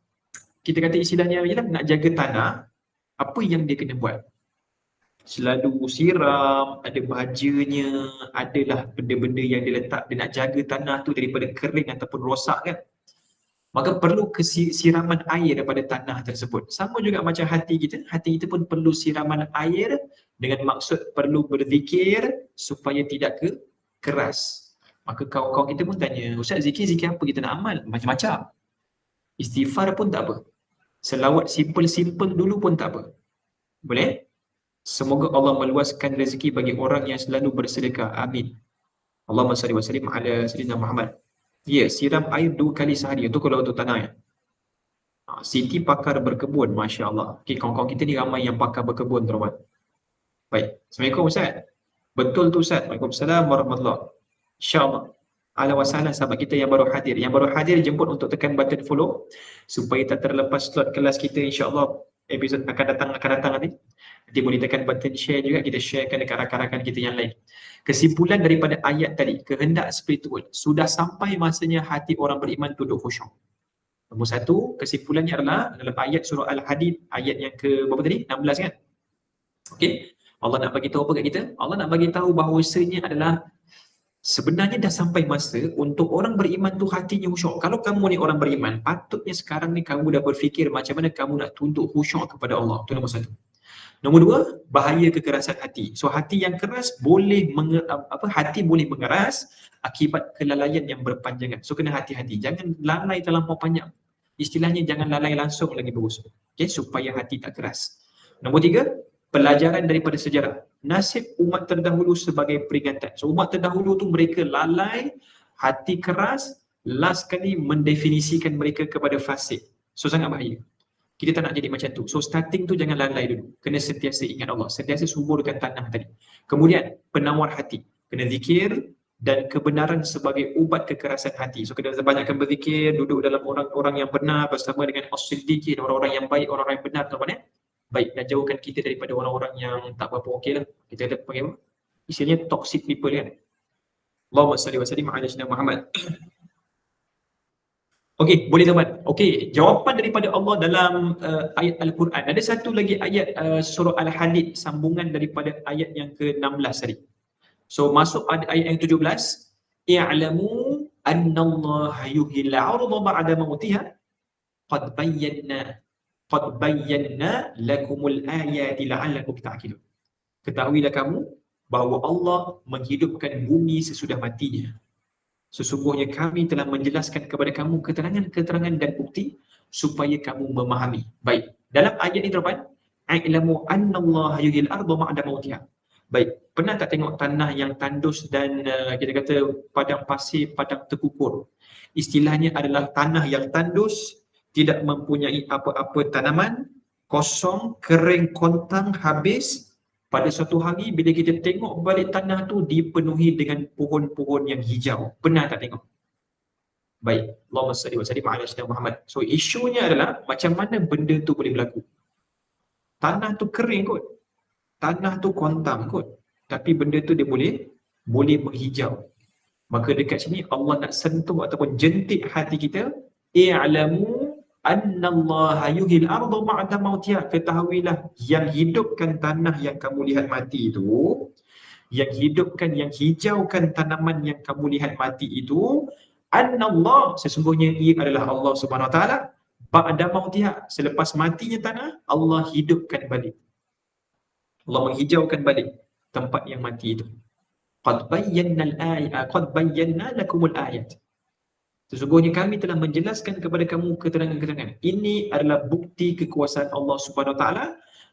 kita kata istilahnya ialah nak jaga tanah, apa yang dia kena buat? Selalu siram, ada bajanya, adalah benda-benda yang dia letak, dia nak jaga tanah tu daripada kering ataupun rosak kan. Maka perlu siraman air daripada tanah tersebut. Sama juga macam hati kita pun perlu siraman air dengan maksud perlu berzikir supaya tidak keras. Maka kawan-kawan kita pun tanya, Ustaz zikir apa kita nak amal? Macam-macam. Istighfar pun tak apa. Selawat simple-simple dulu pun tak apa. Boleh? Semoga Allah meluaskan rezeki bagi orang yang selalu bersedekah. Amin. Allahumma salli wa sallim ala sayyidina Muhammad. Ya, siram air 2 kali sehari. Itu kalau untuk tanah ya. Siti pakar berkebun, Masya Allah. Okay, kawan-kawan kita ni ramai yang pakar berkebun, teman-teman. Baik. Assalamualaikum Ustaz. Betul tu Ustaz. Waalaikumsalam warahmatullahi. InsyaAllah. Ala wassalam sahabat kita yang baru hadir. Yang baru hadir jemput untuk tekan button follow supaya tak terlepas slot kelas kita, insyaAllah episod akan datang nanti. Nanti boleh tekan button share juga, kita sharekan dekat rakan-rakan kita yang lain. Kesimpulan daripada ayat tadi, kehendak spiritual, sudah sampai masanya hati orang beriman tunduk khusyuk. Nombor 1, kesimpulannya adalah dalam ayat surah Al-Hadid, ayat yang ke berapa tadi? 16 kan? Okey. Allah nak bagi tahu apa kat kita? Allah nak bagi tahu bahawasanya adalah sebenarnya dah sampai masa untuk orang beriman tu hatinya khusyuk. Kalau kamu ni orang beriman, patutnya sekarang ni kamu dah berfikir macam mana kamu nak tunduk khusyuk kepada Allah. Itu nombor 1. Nombor 2, bahaya kekerasan hati. So hati yang keras boleh hati boleh mengeras akibat kelalaian yang berpanjangan. So kena hati-hati. Jangan lalai terlampau panjang. Istilahnya jangan lalai langsung lagi bagus. Okay, supaya hati tak keras. Nombor 3, pelajaran daripada sejarah. Nasib umat terdahulu sebagai peringatan. So umat terdahulu tu mereka lalai, hati keras, last kali mendefinisikan mereka kepada fasik. So sangat bahaya. Kita tak nak jadi macam tu. So starting tu jangan lalai dulu. Kena sentiasa ingat Allah. Sentiasa suburkan tanah tadi. Kemudian penawar hati. Kena zikir dan kebenaran sebagai ubat kekerasan hati. So kena banyakkan berzikir, duduk dalam orang-orang yang benar bersama dengan as-siddiqin, orang-orang yang baik, orang-orang yang benar, tuan-tuan ya. Baik, dan jauhkan kita daripada orang-orang yang tak berapa okey lah. Kita kata panggil apa? Istilahnya toxic people kan. Allahumma salli wa sallim ala sayyidina Muhammad. Okey, boleh tuan. Okey, jawapan daripada Allah dalam ayat Al-Quran. Ada satu lagi ayat surah Al-Hadid, sambungan daripada ayat yang ke-16 tadi. So masuk pada ayat yang 17, i'lamu annallaha yuhyil 'arda ba'da mautiha qad bayyana lakumul ayati la'allakum ta'qilun. Ketahuilah kamu bahawa Allah menghidupkan bumi sesudah matinya. Sesungguhnya kami telah menjelaskan kepada kamu keterangan-keterangan dan bukti supaya kamu memahami. Baik, dalam ayat ini tuan-tuan, i'lamu annallaha yuhyil arda ba'da mautiha. Baik, pernah tak tengok tanah yang tandus dan kita kata padang pasir, padang terkukur? Istilahnya adalah tanah yang tandus, tidak mempunyai apa-apa tanaman, kosong, kering, kontang, habis. Pada suatu hari bila kita tengok balik tanah tu dipenuhi dengan pohon-pohon yang hijau. Pernah tak tengok? Baik, Allahumma salli wa sallim ala sayyidina Muhammad. So isunya adalah macam mana benda tu boleh berlaku. Tanah tu kering kot. Tanah tu kontang kot. Tapi benda tu dia boleh menghijau. Maka dekat sini Allah nak sentuh ataupun jentik hati kita, i'lamu annallaha yuhyil arda ba'da mautiha. Ketahuilah yang hidupkan tanah yang kamu lihat mati itu, yang hidupkan, yang hijaukan tanaman yang kamu lihat mati itu, annallah, sesungguhnya ia adalah Allah Subhanahu Wa Taala, ba'da mautiha, selepas matinya tanah, Allah hidupkan balik. Allah menghijaukan balik tempat yang mati itu. Qad bayyana al-ayat, qad bayyana lakumul ayat. Sesungguhnya kami telah menjelaskan kepada kamu keterangan-keterangan. Ini adalah bukti kekuasaan Allah Subhanahu Wa Taala,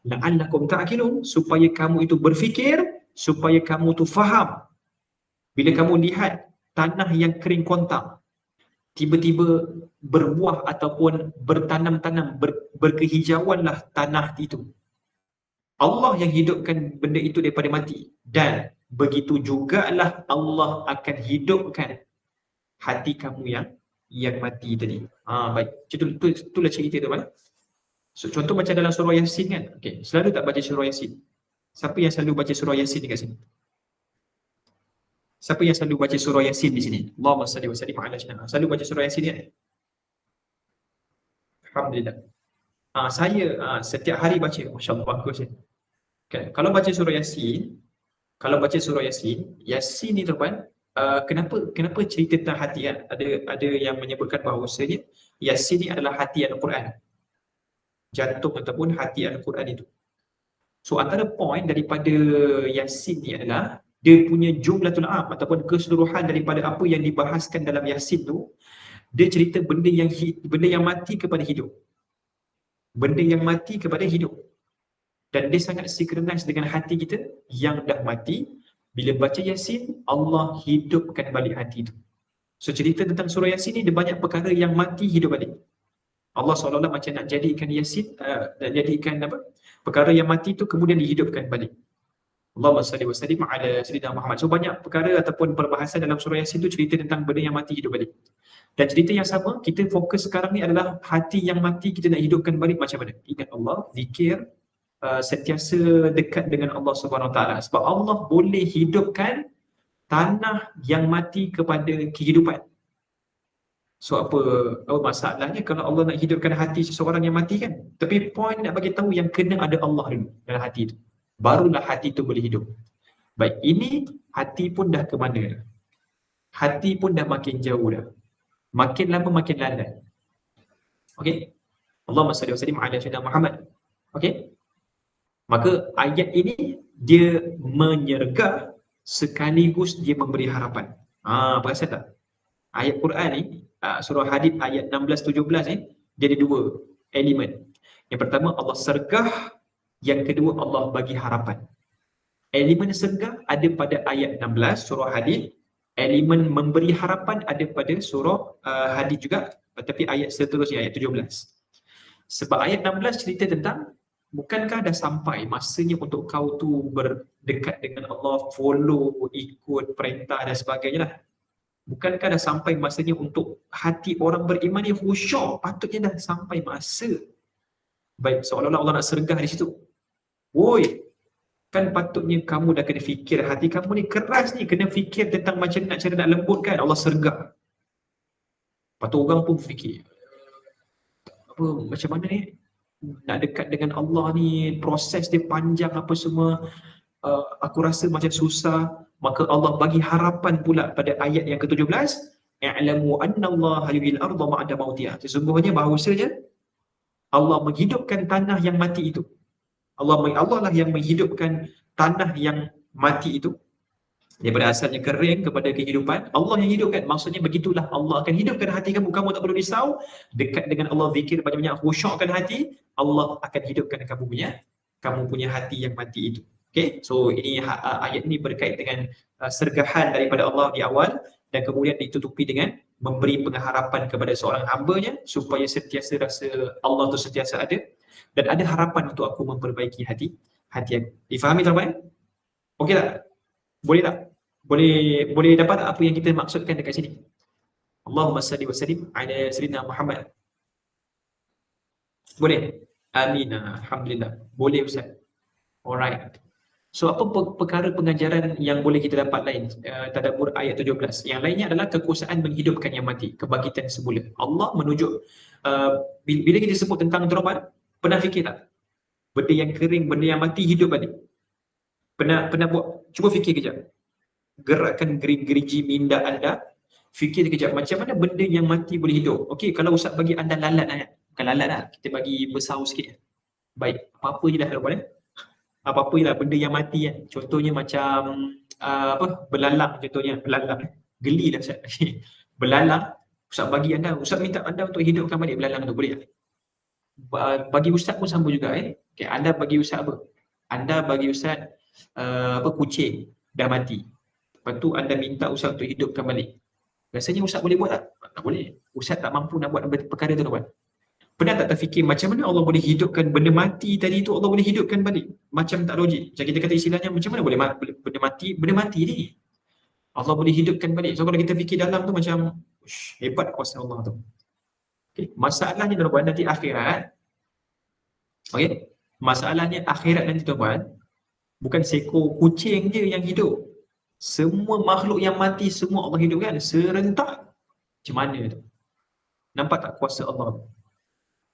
la'allakum ta'qilun, supaya kamu itu berfikir, supaya kamu itu faham. Bila kamu lihat tanah yang kering kontang, tiba-tiba berbuah ataupun bertanam-tanam, berkehijauanlah tanah itu. Allah yang hidupkan benda itu daripada mati. Dan begitu jugalah Allah akan hidupkan hati kamu yang mati tadi. Baik. Itulah cerita tu, kan? So, contoh macam dalam surah Yasin kan. Okay. Selalu tak baca surah Yasin? Siapa yang selalu baca surah Yasin dekat sini? Siapa yang selalu baca surah Yasin di sini? Allahumma salli wa sallim ala sayyidina. Selalu baca surah Yasin kan? Alhamdulillah. Saya setiap hari baca. Masya-Allah, bagus ya. Okay. Kalau baca surah Yasin, Yasin ni tuan, kenapa cerita tentang hati kan? Ada yang menyebutkan bahawasanya Yasin ni adalah hati Al-Quran. Jantung ataupun hati Al-Quran itu. So antara poin daripada Yasin ni adalah dia punya jumlatul am ataupun keseluruhan daripada apa yang dibahaskan dalam Yasin tu, dia cerita benda yang mati kepada hidup. Benda yang mati kepada hidup. Dan dia sangat synchronize dengan hati kita yang dah mati. Bila baca Yasin, Allah hidupkan balik hati itu. So cerita tentang surah Yasin ni, dia banyak perkara yang mati hidup balik. Allah seolah-olah macam nak jadikan Yasin, nak jadikan perkara yang mati itu kemudian dihidupkan balik. Allahumma salli wa sallim ala sayyidina Muhammad. So banyak perkara ataupun perbahasan dalam surah Yasin itu cerita tentang benda yang mati hidup balik. Dan cerita yang sama, kita fokus sekarang ni adalah hati yang mati kita nak hidupkan balik macam mana? Ingat Allah, zikir, sentiasa dekat dengan Allah Subhanahu Wa Taala. Sebab Allah boleh hidupkan tanah yang mati kepada kehidupan. So apa masalahnya kalau Allah nak hidupkan hati seseorang yang mati kan? Tapi poin nak bagi tahu yang kena ada Allah dulu dalam hati itu. Barulah hati itu boleh hidup. Baik, ini hati pun dah ke mana dah? Hati pun dah makin jauh dah. Makin lama makin lalai. Okey? Allahumma salli wa sallim ala sayyidina Muhammad. Okey? Maka ayat ini dia menyergap sekaligus dia memberi harapan. Perasan tak? Ayat Quran ni, surah Hadid ayat 16-17 ni, dia ada dua elemen. Yang pertama Allah sergah, yang kedua Allah bagi harapan. Elemen sergah ada pada ayat 16 surah Hadid, elemen memberi harapan ada pada surah Hadid juga, tetapi ayat seterusnya ayat 17. Sebab ayat 16 cerita tentang bukankah dah sampai masanya untuk kau tu berdekat dengan Allah, follow, ikut perintah dan sebagainya lah. Bukankah dah sampai masanya untuk hati orang beriman yang khusyuk? Patutnya dah sampai masa. Baik, seolah-olah Allah nak sergah di situ. Woi, Kan patutnya kamu dah kena fikir, hati kamu ni keras ni, kena fikir tentang macam nak cara nak lembutkan. Allah sergap. Lepas tu orang pun fikir, apa macam mana ni nak dekat dengan Allah ni, proses dia panjang apa semua. Aku rasa macam susah. Maka Allah bagi harapan pula pada ayat yang ke-17, i'lamu annallaha yuhyil arda ba'da mautiha. Sesungguhnya bahawasanya Allah menghidupkan tanah yang mati itu. Allah lah yang menghidupkan tanah yang mati itu daripada asalnya kering kepada kehidupan. Allah yang hidupkan. Maksudnya begitulah Allah akan hidupkan hati kamu. Kamu tak perlu risau. Dekat dengan Allah, zikir banyak-banyak, khusyukkan hati, Allah akan hidupkan kamu punya hati yang mati itu. Okay, so ini ayat ini berkait dengan sergahan daripada Allah di awal, dan kemudian ditutupi dengan memberi pengharapan kepada seorang hamba-Nya supaya sentiasa rasa Allah tu sentiasa ada, dan ada harapan untuk aku memperbaiki hati aku. Difahami tuan-tuan? Okey tak? Boleh tak? Boleh dapat tak apa yang kita maksudkan dekat sini? Allahumma salli wa sallim ala sayyidina Muhammad. Boleh? Amin. Alhamdulillah. Boleh Ustaz. Alright. So apa perkara pengajaran yang boleh kita dapat lain? Tadabbur ayat 17. Yang lainnya adalah kekuasaan menghidupkan yang mati, kebangkitan semula. Allah menunjuk, bila kita sebut tentang terobat, pernah fikir tak? Benda yang kering, benda yang mati hidup balik. Pernah buat? Cuba fikir kejap. Gerakkan gerigi minda anda. Fikir kejap, macam mana benda yang mati boleh hidup? Okey, kalau Ustaz bagi anda lalat, bukan lalat lah, kita bagi besar sikit. Baik, apa-apa je dah boleh. Apa-apa je lah benda yang mati kan. Contohnya macam belalang, contohnya belalang. Geli dah Ustaz. Belalang, Ustaz bagi anda, Ustaz minta anda untuk hidupkan balik belalang tu, boleh tak? Bagi Ustaz pun sama juga. Okay, anda bagi Ustaz apa? Anda bagi Ustaz kucing dah mati. Lepas tu anda minta Ustaz untuk hidupkan balik. Rasanya Ustaz boleh buat tak? Tak boleh. Ustaz tak mampu nak buat perkara tu, tuan. Pernah tak terfikir macam mana Allah boleh hidupkan benda mati tadi tu, Allah boleh hidupkan balik? Macam tak logik. Macam kita kata istilahnya, macam mana boleh benda mati ni Allah boleh hidupkan balik. So kalau kita fikir dalam tu macam hebat kuasa Allah tu. Okay. Masalahnya tuan-tuan, nanti akhirat. Okay. Masalahnya akhirat nanti tuan-tuan, bukan seekor kucing je yang hidup. Semua makhluk yang mati semua Allah hidupkan serentak. Macam mana tu? Nampak tak kuasa Allah?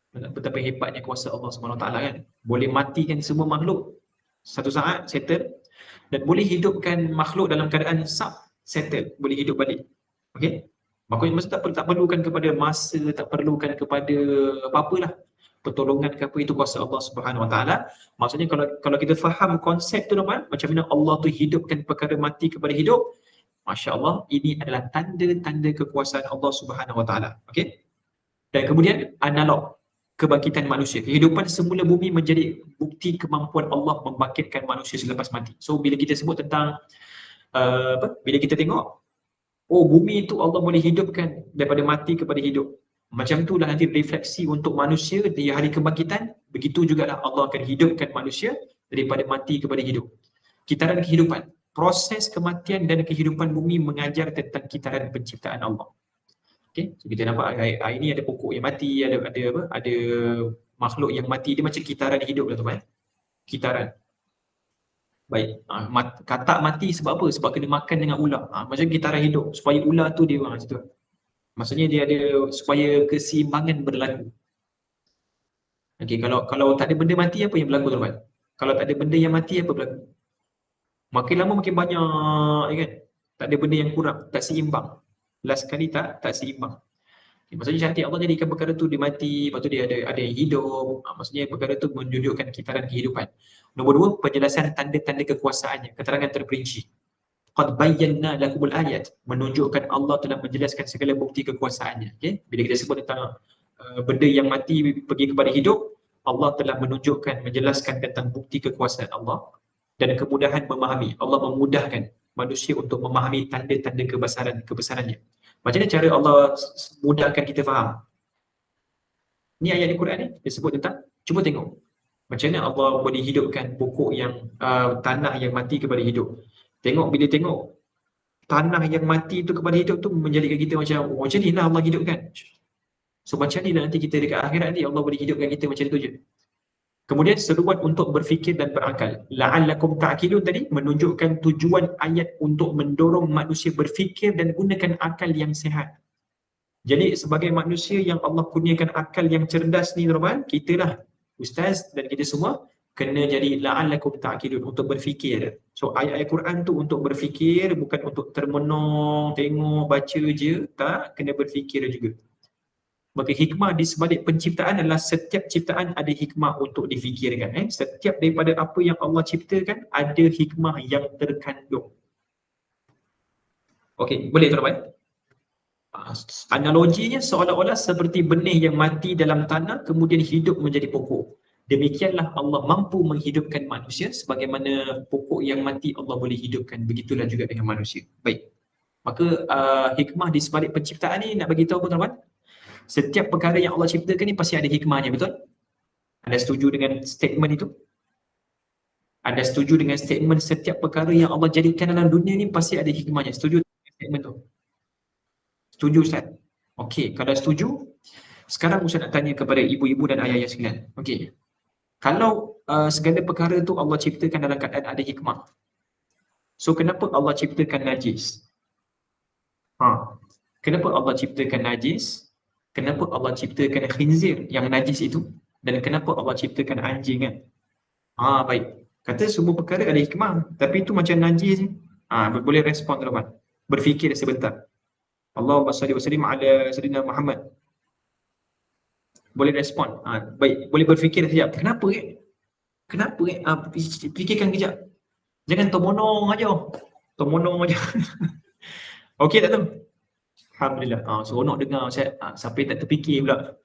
Betapa hebatnya kuasa Allah SWT kan? Boleh matikan semua makhluk satu saat, settle, dan boleh hidupkan makhluk dalam keadaan sub, settle, boleh hidup balik. Okey? Maksudnya tak perlukan kepada masa, tak perlukan kepada apa-apalah pertolongan ke apa, itu kuasa Allah Subhanahu Wa Taala. Maksudnya kalau kita faham konsep tu teman, macam mana Allah tu hidupkan perkara mati kepada hidup, masya-Allah, ini adalah tanda-tanda kekuasaan Allah Subhanahu Wa Taala. Okey? Dan kemudian analog kebangkitan manusia. Kehidupan semula bumi menjadi bukti kemampuan Allah membangkitkan manusia selepas mati. So bila kita sebut tentang bila kita tengok, oh bumi itu Allah boleh hidupkan daripada mati kepada hidup. Macam itulah nanti refleksi untuk manusia di hari kebangkitan. Begitu jugalah Allah akan hidupkan manusia daripada mati kepada hidup. Kitaran kehidupan. Proses kematian dan kehidupan bumi mengajar tentang kitaran penciptaan Allah. Okay, so kita nampak hari ini ada pokok yang mati, ada makhluk yang mati, dia macam kitaran hidup lah tuan. Kitaran. Baik, katak mati sebab apa? Sebab kena makan dengan ular. Macam kitaran hidup, supaya ular tu dia macam tu. Maksudnya dia ada supaya keseimbangan berlaku. Okey, kalau tak ada benda mati, apa yang berlaku tuan? Kalau tak ada benda yang mati, apa berlaku? Makin lama makin banyak, kan? Tak ada benda yang kurang, tak seimbang. Last sekali tak seimbang. Maksudnya cantik Allah jadikan perkara tu dia mati, lepas tu dia ada yang hidup. Maksudnya perkara tu menunjukkan kitaran kehidupan. Nombor 2, penjelasan tanda-tanda kekuasaannya, keterangan terperinci. Qad bayyana lakumul ayat, menunjukkan Allah telah menjelaskan segala bukti kekuasaannya. Okay? Bila kita sebut tentang benda yang mati pergi kepada hidup, Allah telah menunjukkan, menjelaskan tentang bukti kekuasaan Allah dan kemudahan memahami. Allah memudahkan manusia untuk memahami tanda-tanda kebesarannya. Macam mana cara Allah mudahkan kita faham? Ni ayat di Quran ni dia sebut tentang, cuba tengok macam mana Allah boleh hidupkan pokok yang tanah yang mati kepada hidup. Tengok, bila tengok tanah yang mati tu kepada hidup tu, menjadikan kita macam, oh, macam ni lah Allah hidupkan. So macam ni lah nanti kita dekat akhirat ni Allah boleh hidupkan kita macam itu je. Kemudian seruan untuk berfikir dan berakal. La'allakum ta'qilun tadi menunjukkan tujuan ayat untuk mendorong manusia berfikir dan gunakan akal yang sihat. Jadi sebagai manusia yang Allah kurniakan akal yang cerdas ni tuan-tuan, kita lah ustaz dan kita semua kena jadi la'allakum ta'qilun untuk berfikir. So ayat-ayat Quran tu untuk berfikir, bukan untuk termenung, tengok, baca je, tak, kena berfikir juga. Maka hikmah di sebalik penciptaan adalah setiap ciptaan ada hikmah untuk difikirkan. Setiap daripada apa yang Allah ciptakan ada hikmah yang terkandung. Okey, boleh tuan-tuan? Analoginya seolah-olah seperti benih yang mati dalam tanah kemudian hidup menjadi pokok. Demikianlah Allah mampu menghidupkan manusia sebagaimana pokok yang mati Allah boleh hidupkan. Begitulah juga dengan manusia. Baik. Maka hikmah di sebalik penciptaan ni nak bagi tahu apa tuan-tuan? Setiap perkara yang Allah ciptakan ni pasti ada hikmahnya, betul? Anda setuju dengan statement itu? Anda setuju dengan statement setiap perkara yang Allah jadikan dalam dunia ni pasti ada hikmahnya? Setuju dengan statement tu? Setuju Ustaz? Okey, kalau setuju, sekarang Ustaz nak tanya kepada ibu-ibu dan ayah-ayah sekalian. Okey. Kalau segala perkara tu Allah ciptakan dalam keadaan ada hikmah. So kenapa Allah ciptakan najis? Kenapa Allah ciptakan najis? Kenapa Allah ciptakan khinzir yang najis itu? Dan kenapa Allah ciptakan anjing kan? Baik. Kata semua perkara ada hikmah, tapi itu macam najis ni. Boleh respon tuan-tuan. Berfikir sebentar. Allahumma salli wa sallim ala sayyidina Muhammad. Boleh respon. Baik, boleh berfikir sekejap. Kenapa kan? Kenapa kan? Fikirkan kejap. Jangan termonong aja. Termonong aja. Okey tak tu? Alhamdulillah. Seronok dengar Ustaz. Sampai tak terfikir pula.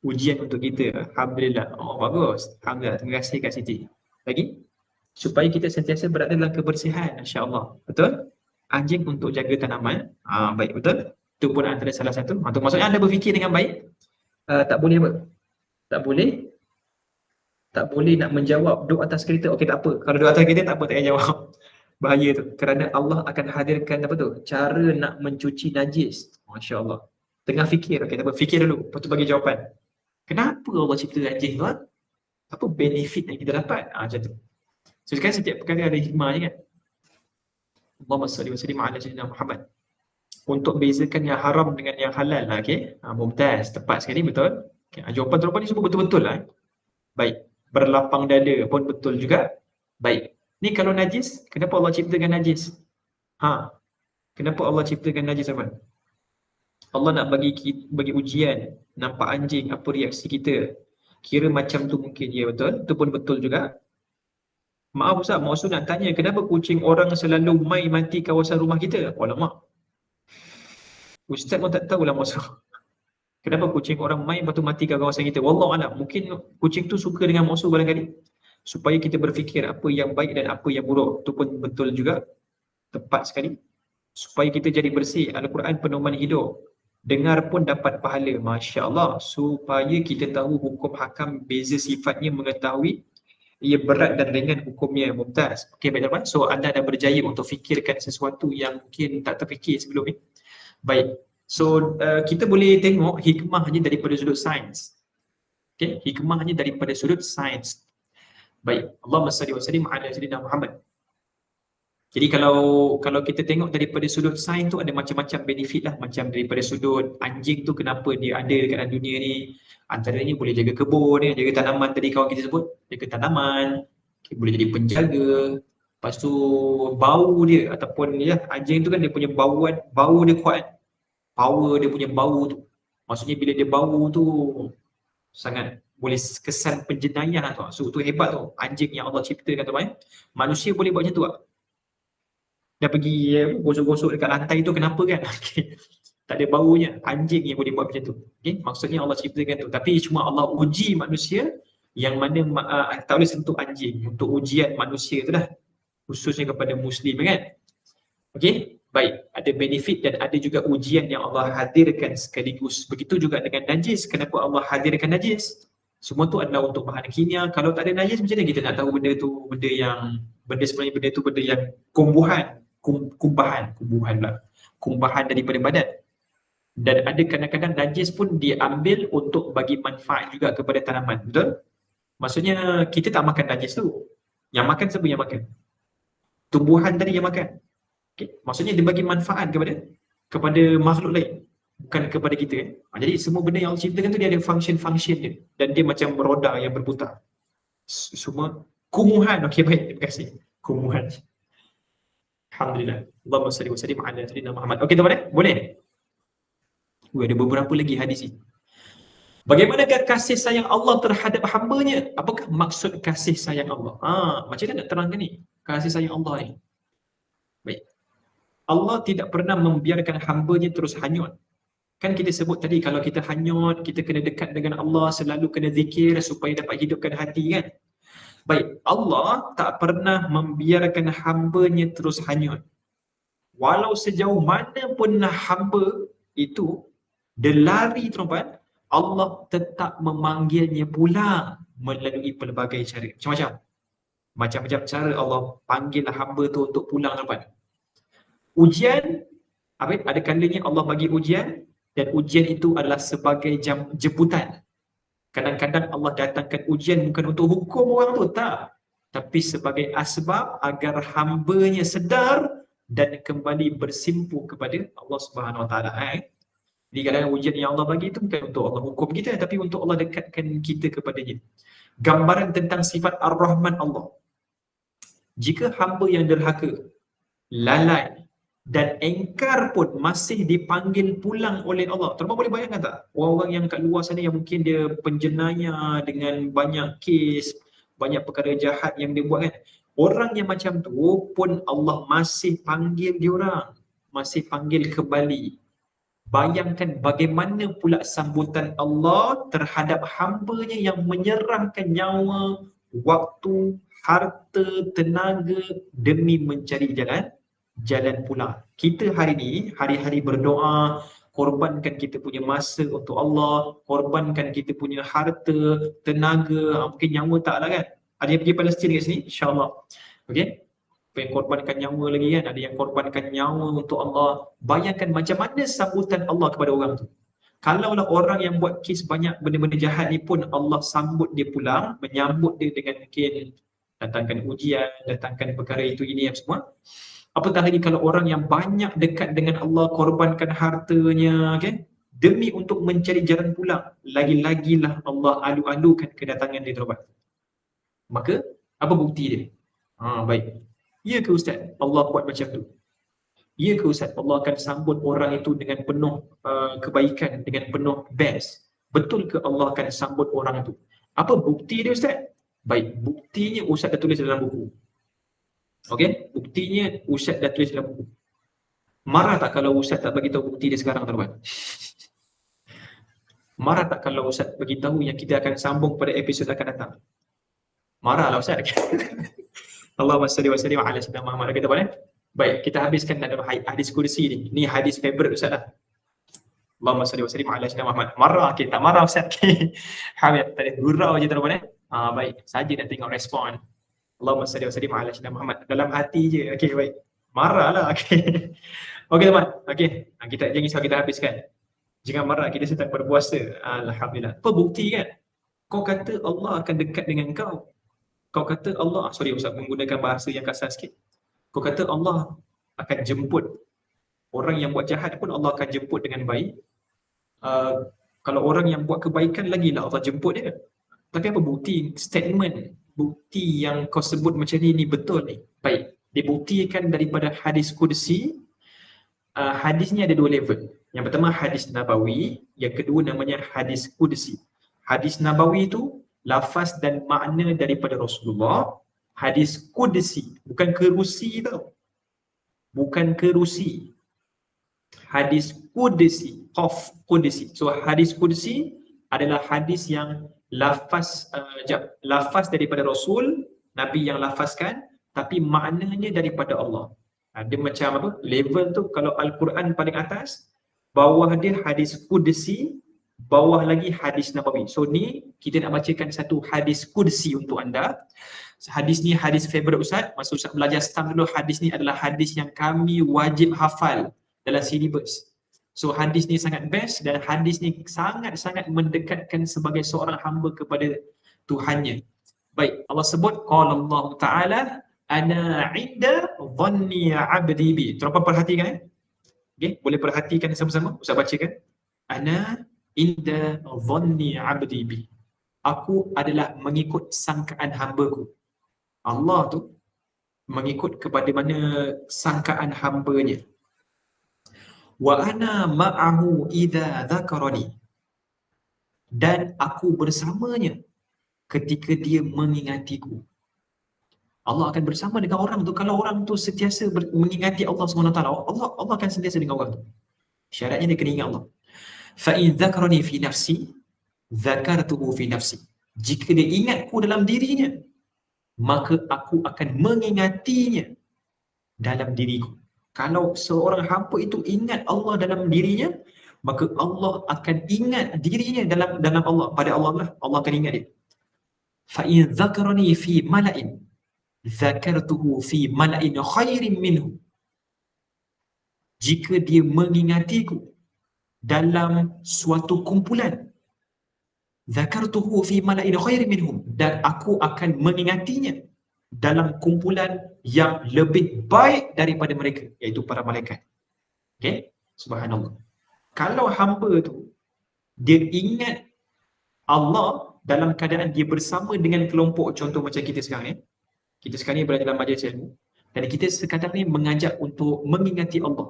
Ujian untuk kita. Alhamdulillah. Bagus. Alhamdulillah. Terima kasih Kak Siti. Lagi? Supaya kita sentiasa berada dalam kebersihan. InsyaAllah. Betul? Anjing untuk jaga tanaman. Baik. Betul? Itu pun antara salah satu. Maksudnya anda berfikir dengan baik. Tak boleh apa? Tak boleh nak menjawab duduk atas kereta. Okey, tak apa. Kalau duduk atas kereta tak apa, tak payah jawab. Bahaya tu. Kerana Allah akan hadirkan apa tu? Cara nak mencuci najis. Masya Allah. Tengah fikir. Okey, tak apa. Fikir dulu. Lepas tu bagi jawapan. Kenapa Allah cipta najis tu? Apa benefit yang kita dapat? Macam tu. So sekarang setiap perkara ada hikmahnya kan? Allahumma salli wa sallim ala sayyidina Muhammad. Untuk bezakan yang haram dengan yang halal lah, okey? Mumtaz, tepat sekali, betul? Okay. Jawapan-jawapan ni semua betul-betul lah. Baik. Berlapang dada pun betul juga. Baik. Ni kalau najis, kenapa Allah ciptakan najis? Kenapa Allah ciptakan najis apa? Allah nak bagi ujian. Nampak anjing, apa reaksi kita? Kira macam tu mungkin, ya betul? Itu pun betul juga. Maaf Ustaz, maksud nak tanya, kenapa kucing orang selalu mai mati kawasan rumah kita? Alamak. Ustaz pun tak tahulah maksud. Kenapa kucing orang mai lepas tu mati kat kawasan kita? Wallahualam. Mungkin kucing tu suka dengan musuh barangkali. Supaya kita berfikir apa yang baik dan apa yang buruk. Itu pun betul juga. Tepat sekali. Supaya kita jadi bersih. Al-Quran pedoman hidup. Dengar pun dapat pahala. Masya Allah. Supaya kita tahu hukum hakam, beza sifatnya, mengetahui ia berat dan ringan hukumnya. Mumtaz. Okey, baik-baik. So anda dah berjaya untuk fikirkan sesuatu yang mungkin tak terfikir sebelum ni. Baik. So kita boleh tengok hikmahnya daripada sudut sains. Okey, hikmahnya daripada sudut sains. Baik, Allahumma salli wa sallim ala sayyidina Muhammad. Jadi kalau kita tengok daripada sudut sains tu ada macam-macam benefit lah. Macam daripada sudut anjing tu kenapa dia ada dekat dalam dunia ni. Antaranya boleh jaga kebun, jaga tanaman tadi kawan kita sebut. Jaga tanaman, okay, boleh jadi penjaga. Lepas tu bau dia ataupun ya, anjing tu kan dia punya bau dia kuat. Power dia punya bau tu. Maksudnya bila dia bau tu sangat boleh kesan penjenayah tu. So tu hebat tu. Anjing yang Allah ciptakan tu kan. Manusia boleh buat macam tu tak? Dia pergi gosok-gosok dekat lantai tu kenapa kan? Okay. Tak ada baunya. Anjing yang boleh buat macam tu. Okay. Maksudnya Allah ciptakan tu. Tapi cuma Allah uji manusia yang mana tak boleh sentuh anjing. Untuk ujian manusia tu lah. Khususnya kepada Muslim kan. Okay. Baik, ada benefit dan ada juga ujian yang Allah hadirkan sekaligus. Begitu juga dengan najis. Kenapa Allah hadirkan najis? Semua tu adalah untuk bahan kimia. Kalau tak ada najis, macam mana kita nak tahu benda tu, benda tu benda yang kumbahan daripada badan. Dan ada kadang-kadang najis pun diambil untuk bagi manfaat juga kepada tanaman. Betul? Maksudnya kita tak makan najis tu. Yang makan siapa yang makan? Tumbuhan tadi yang makan. Okay. Maksudnya dia bagi manfaat kepada makhluk lain, bukan kepada kita kan. Jadi semua benda yang Allah ciptakan tu dia ada function-function dia, dan dia macam roda yang berputar. Semua kumuhan. Okey, baik, terima kasih. Kumuhan. Alhamdulillah. Allahumma salli wa sallim ala sayyidina Muhammad. Okey tuan-tuan, boleh? Ada beberapa lagi hadis ni. Bagaimanakah kasih sayang Allah terhadap hamba-Nya? Apakah maksud kasih sayang Allah? Macam mana nak terangkan ni? Kasih sayang Allah ni. Baik. Allah tidak pernah membiarkan hamba-Nya terus hanyut. Kan kita sebut tadi, kalau kita hanyut, kita kena dekat dengan Allah, selalu kena zikir supaya dapat hidupkan hati kan. Baik, Allah tak pernah membiarkan hamba-Nya terus hanyut. Walau sejauh mana pun hamba itu dia lari tuan-tuan, Allah tetap memanggilnya pulang melalui pelbagai cara. Macam-macam cara Allah panggil hamba tu untuk pulang tuan-tuan. Ujian, ada kalanya Allah bagi ujian, dan ujian itu adalah sebagai jemputan. Kadang-kadang Allah datangkan ujian bukan untuk hukum orang tu, tak. Tapi sebagai asbab agar hamba-Nya sedar dan kembali bersimpu kepada Allah Subhanahu Wa Taala. Jadi kadang ujian yang Allah bagi itu bukan untuk Allah hukum kita, tapi untuk Allah dekatkan kita kepadanya. Gambaran tentang sifat Ar-Rahman Allah. Jika hamba yang derhaka, lalai dan engkar pun masih dipanggil pulang oleh Allah. Tuan-tuan boleh bayangkan tak? Orang-orang yang kat luar sana yang mungkin dia penjenayah dengan banyak kes, banyak perkara jahat yang dia buat kan. Orang yang macam tu pun Allah masih panggil dia orang, masih panggil kembali. Bayangkan bagaimana pula sambutan Allah terhadap hamba-Nya yang menyerahkan nyawa, waktu, harta, tenaga demi mencari jalan pulang. Kita hari ni, hari-hari berdoa, korbankan kita punya masa untuk Allah, korbankan kita punya harta, tenaga, mungkin nyawa tak lah kan. Ada yang pergi Palestin kat sini, insyaAllah. Okay? Apa yang korbankan nyawa lagi kan, ada yang korbankan nyawa untuk Allah. Bayangkan macam mana sambutan Allah kepada orang tu. Kalaulah orang yang buat kes banyak benda-benda jahat ni pun Allah sambut dia pulang, menyambut dia dengan mungkin datangkan ujian, datangkan perkara itu ini yang semua. Apatah lagi kalau orang yang banyak dekat dengan Allah, korbankan hartanya, okay, demi untuk mencari jalan pulang, lagi-lagilah Allah alu-alukan kedatangan dia terubat. Maka apa bukti dia? Baik. Ya ke Ustaz Allah buat macam tu? Ya ke Ustaz Allah akan sambut orang itu dengan penuh kebaikan, dengan penuh best? Betul ke Allah akan sambut orang itu? Apa bukti dia Ustaz? Baik, buktinya Ustaz dah tulis dalam buku. Okey, buktinya Ustaz dah tulis dalam buku. Marah tak kalau Ustaz tak bagi tahu bukti dia sekarang tuan-tuan? Marah tak kalau Ustaz bagi tahu yang kita akan sambung pada episod akan datang? Marahlah Ustaz. Allahumma salli wa sallim ala sayyidina Muhammad. Kita boleh? Baik, kita habiskan dalam hadis kursi ni. Ni hadis favorite Ustaz lah. Allahumma salli wa sallim ala sayyidina Muhammad. Marah ke? Tak marah Ustaz. Hamid, tadi gurau je tuan-tuan. Baik, saja nak tengok respon. Allahumma salli wa sallim ala sayyidina Muhammad. Dalam hati je. Okey, baik. Marahlah. Okey. Okey teman. Okey. Kita jangan risau, kita habiskan. Jangan marah, kita sedang berpuasa. Alhamdulillah. Apa bukti kan? Kau kata Allah akan dekat dengan kau. Kau kata Allah, sorry Ustaz menggunakan bahasa yang kasar sikit. Kau kata Allah akan jemput orang yang buat jahat pun Allah akan jemput dengan baik. Kalau orang yang buat kebaikan lagi lah Allah jemput dia. Tapi apa bukti statement, bukti yang kau sebut macam ni betul ni? Baik, dibuktikan daripada hadis kursi. Hadis ni ada dua level. Yang pertama hadis Nabawi, yang kedua namanya hadis kursi. Hadis Nabawi tu lafaz dan makna daripada Rasulullah. Hadis Qudsi, bukan kerusi tau. Bukan kerusi. Hadis Qudsi, Qaf Qudsi. So hadis Qudsi adalah hadis yang lafaz daripada Rasul, Nabi yang lafazkan, tapi maknanya daripada Allah. Dia macam apa? Level tu kalau Al-Quran paling atas, bawah dia hadis Qudsi, bawah lagi hadis Nabawi. So ni kita nak bacakan satu hadis Qudsi untuk anda. Hadis ni hadis favorite Ustaz. Masa Ustaz belajar stam dulu, hadis ni adalah hadis yang kami wajib hafal dalam syllabus. So hadis ni sangat best dan hadis ni sangat-sangat mendekatkan sebagai seorang hamba kepada Tuhannya. Baik, Allah sebut qala Allah Taala ana inda dhanni 'abdi bi. Terapa perhatikan okey, boleh perhatikan sama-sama Ustaz bacakan. Ana inda dhanni 'abdi bi. Aku adalah mengikut sangkaan hamba-Ku. Allah tu mengikut kepada mana sangkaan hamba-Nya. Wa ana ma'ahu idza dzakarani. Dan aku bersamanya ketika dia mengingatiku. Allah akan bersama dengan orang tu kalau orang tu sentiasa mengingati Allah SWT. Allah akan sentiasa dengan orang tu. Syaratnya dia kena ingat Allah. Fa in dzakarani fi nafsi dzakartuhu fi nafsi. Jika dia ingatku dalam dirinya, maka aku akan mengingatinya dalam diriku. Kalau seorang hamba itu ingat Allah dalam dirinya, maka Allah akan ingat dirinya dalam Allah. Pada Allah lah, Allah akan ingat dia. Fa in dzakarani fi mala'in dzakartuhu fi mala'in khairin minhu. Jika dia mengingatiku dalam suatu kumpulan, dzakartuhu fi mala'in khairin minhum, dan aku akan mengingatinya dalam kumpulan yang lebih baik daripada mereka, iaitu para malaikat. Okey, subhanallah. Kalau hamba tu dia ingat Allah dalam keadaan dia bersama dengan kelompok, contoh macam kita sekarang ni, kita sekarang ni berada dalam majlis ilmu dan kita sekarang ni mengajak untuk mengingati Allah.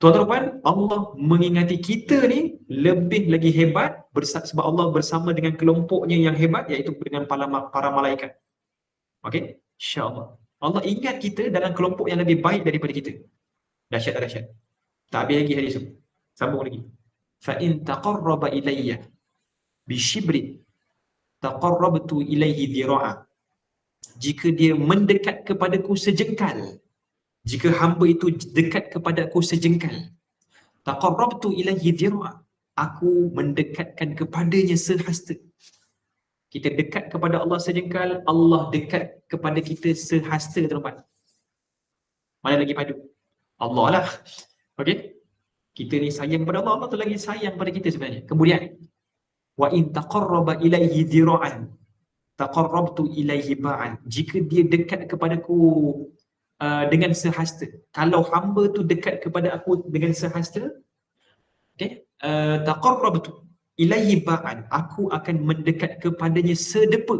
Tuan-tuan, Allah mengingati kita ni lebih lagi hebat sebab Allah bersama dengan kelompoknya yang hebat, iaitu dengan para malaikat. Okey, insya-Allah. Allah ingat kita dalam kelompok yang lebih baik daripada kita. Dahsyat tak dahsyat? Tak habis lagi hadis tu. Sambung lagi. Fa in taqarraba ilayya bi shibrin taqarrabtu ilayhi dhira'a. Jika dia mendekat kepadaku sejengkal, jika hamba itu dekat kepada aku sejengkal, taqarrabtu ilayhi dhira'a, aku mendekatkan kepadanya sehasta. Kita dekat kepada Allah sejengkal, Allah dekat kepada kita sehasta, tuan-tuan. Mana lagi padu? Allah lah. Okey? Kita ni sayang pada Allah, Allah tu lagi sayang pada kita sebenarnya. Kemudian, wa in taqarraba ilaihi dhira'an taqarrabtu ilaihi ba'an. Jika dia dekat kepadaku dengan sehasta. Kalau hamba tu dekat kepada aku dengan sehasta, okey, taqarrabtu ilaihi ba'an, aku akan mendekat kepadanya sedepa.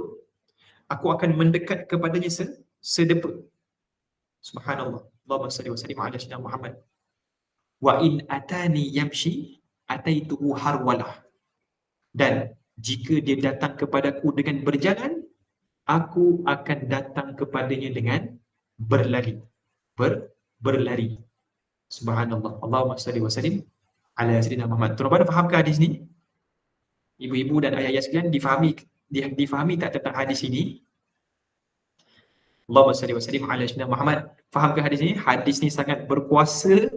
Aku akan mendekat kepadanya sedepa. Subhanallah. Allahumma salli wa sallim ala sayyidina Muhammad. Wa in atani yamshi ataituhu harwalah. Dan jika dia datang kepadaku dengan berjalan, aku akan datang kepadanya dengan berlari. Berlari. Subhanallah. Allahumma salli wa sallim ala sayyidina Muhammad. Tuan-tuan faham ke hadis ni? Ibu-ibu dan ayah-ayah sekalian, difahami tak tentang hadis ini? Allahumma salli wa sallim ala sayyidina Muhammad. Faham ke hadis ni? Hadis ni sangat berkuasa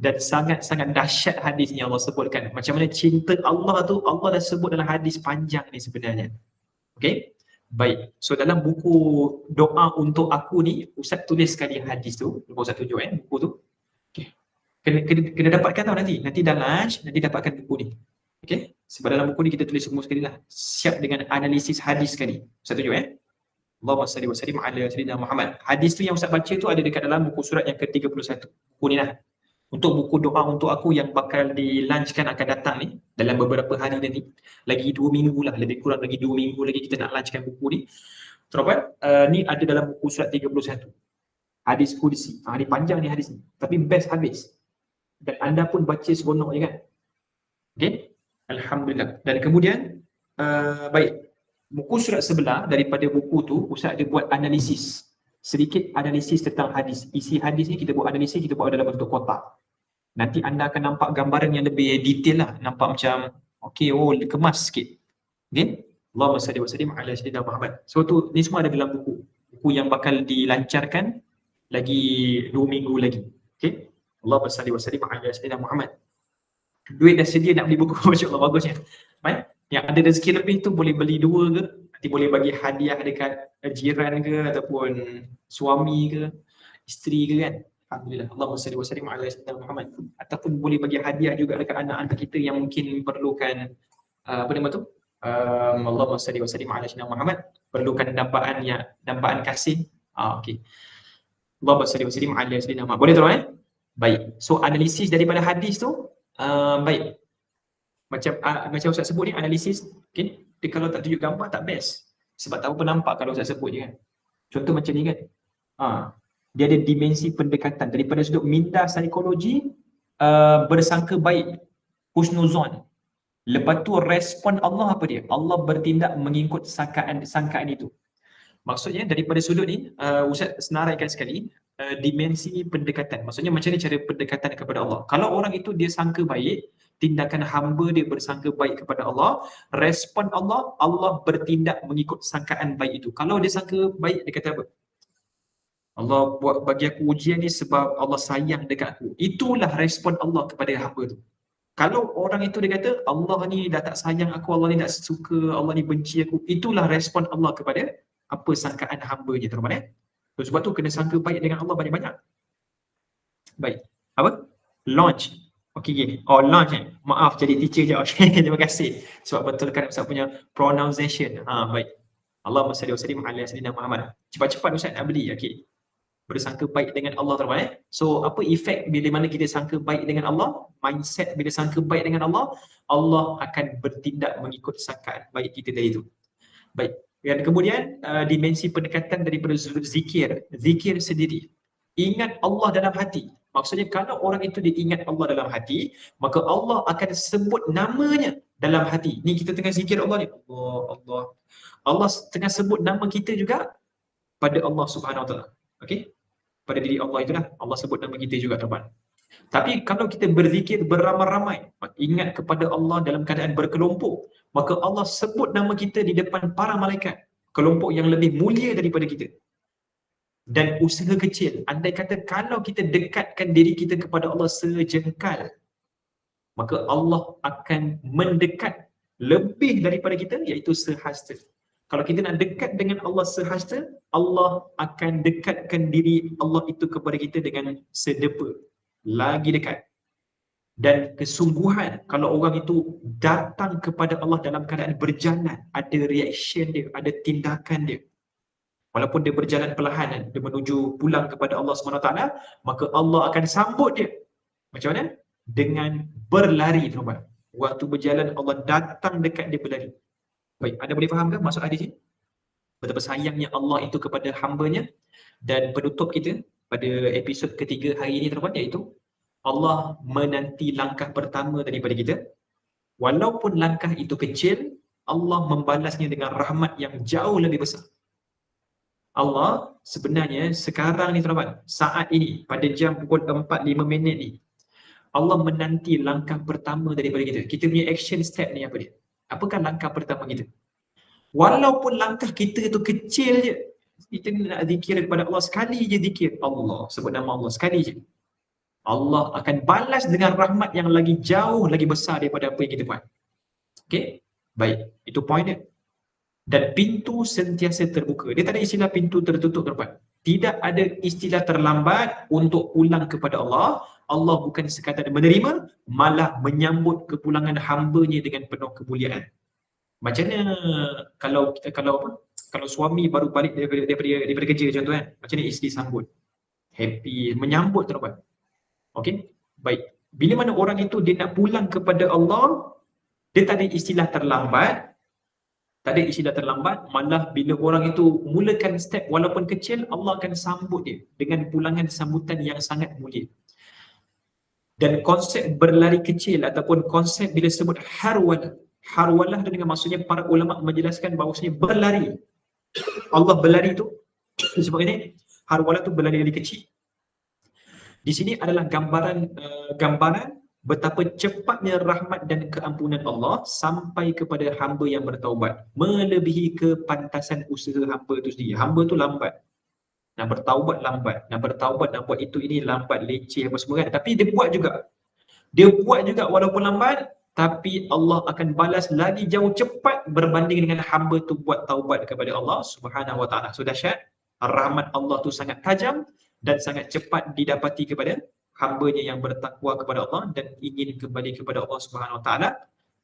dan sangat-sangat dahsyat hadis ni Allah sebutkan. Macam mana cinta Allah tu Allah dah sebut dalam hadis panjang ni sebenarnya. Okey? Baik. So dalam buku doa untuk aku ni, Ustaz tulis sekali hadis tu. Ustaz tunjuk buku tu. Okey. Kena dapatkan tau nanti. Nanti dah lunch, nanti dapatkan buku ni. Okey? Sebab dalam buku ni kita tulis semua sekali lah. Siap dengan analisis hadis sekali. Ustaz tunjuk Allahumma salli wa sallim ala sayyidina Muhammad. Hadis tu yang Ustaz baca tu ada dekat dalam buku surat yang ke-31. Buku ni lah. Untuk buku doa untuk aku yang bakal di-launchkan akan datang ni dalam beberapa hari nanti. Lagi 2 minggu lah, lebih kurang lagi 2 minggu lagi kita nak launchkan buku ni. Terupan, ni ada dalam buku surat 31. Hadis kursi. Ni panjang ni hadis ni. Tapi best habis. Dan anda pun baca seronok je kan. Okay? Alhamdulillah. Dan kemudian, baik. Buku surat sebelah daripada buku tu, Ustaz ada buat analisis. Sedikit analisis tentang hadis. Isi hadis ni kita buat analisis, kita buat dalam bentuk kotak. Nanti anda akan nampak gambaran yang lebih detail lah. Nampak macam, okay, kemas sikit. Okay? Allahumma salli wa sallim ala sayyidina Muhammad. So tu, ni semua ada dalam buku. Buku yang bakal dilancarkan lagi 2 minggu lagi. Okay? Allahumma salli wa sallim ala sayyidina Muhammad. Duit dah sedia nak beli buku. Masya Allah, bagusnya. Baik? Yang ada rezeki lebih tu boleh beli 2 ke, nanti boleh bagi hadiah dekat jiran ke, ataupun suami ke, isteri ke kan. Alhamdulillah. Allahumma salli wa sallim ala sayyidina Muhammad. Ataupun boleh bagi hadiah juga dekat anak-anak kita yang mungkin perlukan apa nama tu? Allahumma salli wa sallim ala sayyidina Muhammad, perlukan dambaan kasih. Okey. Allahumma salli wa sallim ala sayyidina Muhammad. Boleh terus Baik. So analisis daripada hadis tu baik. Macam Ustaz sebut ni, analisis, okay? Dia kalau tak tunjuk gambar tak best. Sebab tak apa nampak kalau Ustaz sebut je kan. Contoh macam ni kan. Dia ada dimensi pendekatan daripada sudut minda psikologi, bersangka baik, husnuzon. Lepas tu respon Allah apa dia? Allah bertindak mengikut sangkaan itu. Maksudnya daripada sudut ni, Ustaz senaraikan sekali, dimensi pendekatan. Maksudnya macam ni cara pendekatan kepada Allah. Kalau orang itu dia sangka baik, tindakan hamba dia bersangka baik kepada Allah, respon Allah, Allah bertindak mengikut sangkaan baik itu. Kalau dia sangka baik, dia kata apa? Allah buat bagi aku ujian ni sebab Allah sayang dekat aku. Itulah respon Allah kepada hamba tu. Kalau orang itu dia kata Allah ni dah tak sayang aku, Allah ni tak suka, Allah ni benci aku, itulah respon Allah kepada apa sangkaan hamba-Nya, tuan-tuan. Sebab tu kena sangka baik dengan Allah banyak-banyak. Baik. Apa? Launch. Okey gini. Oh, launch Maaf jadi teacher je. Okey, terima kasih sebab betulkan Ustaz punya pronunciation. Baik. Allahumma salli wa sallim ala sayyidina Muhammad. Cepat-cepat Ustaz nak beli. Okey. Bersangka baik dengan Allah, tuan-tuan. So apa efek bila mana kita sangka baik dengan Allah? Mindset bila sangka baik dengan Allah, Allah akan bertindak mengikut sangkaan baik kita tadi itu. Baik. Dan kemudian dimensi pendekatan daripada zikir. Zikir sendiri. Ingat Allah dalam hati. Maksudnya kalau orang itu diingat Allah dalam hati, maka Allah akan sebut namanya dalam hati. Ni kita tengah zikir Allah ni. Allah. Allah tengah sebut nama kita juga pada Allah Subhanahu Wa Taala. Okey? Pada diri Allah itulah Allah sebut nama kita juga, teman. Tapi kalau kita berzikir beramai-ramai, ingat kepada Allah dalam keadaan berkelompok, maka Allah sebut nama kita di depan para malaikat, kelompok yang lebih mulia daripada kita. Dan usaha kecil, andai kata kalau kita dekatkan diri kita kepada Allah sejengkal, maka Allah akan mendekat lebih daripada kita, iaitu sehasta. Kalau kita nak dekat dengan Allah sehasta, Allah akan dekatkan diri Allah itu kepada kita dengan sedepa, lagi dekat. Dan kesungguhan, kalau orang itu datang kepada Allah dalam keadaan berjalan, ada reaction dia, ada tindakan dia, walaupun dia berjalan perlahan, dia menuju pulang kepada Allah SWT, maka Allah akan sambut dia. Macam mana? Dengan berlari, tuan-tuan. Waktu berjalan, Allah datang dekat dia berlari. Baik, anda boleh faham ke maksud hadis ini? Betapa sayangnya Allah itu kepada hamba-Nya. Dan penutup kita pada episod ketiga hari ini, tuan-tuan, iaitu Allah menanti langkah pertama daripada kita. Walaupun langkah itu kecil, Allah membalasnya dengan rahmat yang jauh lebih besar. Allah sebenarnya sekarang ni, tuan-tuan, saat ini, pada jam pukul 4:05 ni, Allah menanti langkah pertama daripada kita. Kita punya action step ni apa dia? Apakah langkah pertama kita? Walaupun langkah kita itu kecil je, kita nak zikir kepada Allah, sekali je zikir Allah, sebut nama Allah sekali je, Allah akan balas dengan rahmat yang lagi jauh, lagi besar daripada apa yang kita buat. Okey? Baik, itu point dia. Dan pintu sentiasa terbuka. Dia tak ada istilah pintu tertutup, tuan-tuan. Tidak ada istilah terlambat untuk pulang kepada Allah. Allah bukan sekadar menerima, malah menyambut kepulangan hamba-Nya dengan penuh kemuliaan. Macam mana kalau suami baru balik daripada kerja, contoh kan, macam ni isteri sambut, happy, menyambut, tuan-tuan. Okey, baik. Bila mana orang itu dia nak pulang kepada Allah, dia tak ada istilah terlambat. Tak ada istilah terlambat, malah bila orang itu mulakan step walaupun kecil, Allah akan sambut dia dengan pulangan sambutan yang sangat mulia. Dan konsep berlari kecil ataupun konsep bila sebut harwalah dengan maksudnya para ulama menjelaskan bahawasanya berlari. Allah berlari tu sebab ini harwalah tu berlari kecil. Di sini adalah gambaran betapa cepatnya rahmat dan keampunan Allah sampai kepada hamba yang bertaubat, melebihi kepantasan usaha hamba itu sendiri. Hamba tu lambat, nak bertaubat lambat, nak buat itu ini lambat, leceh apa semua kan. Tapi dia buat juga walaupun lambat, tapi Allah akan balas lagi jauh cepat berbanding dengan hamba tu buat taubat kepada Allah Subhanahu Wa Taala. So dahsyat, rahmat Allah tu sangat tajam dan sangat cepat didapati kepada hamba-Nya yang bertakwa kepada Allah dan ingin kembali kepada Allah Subhanahu Wa Taala.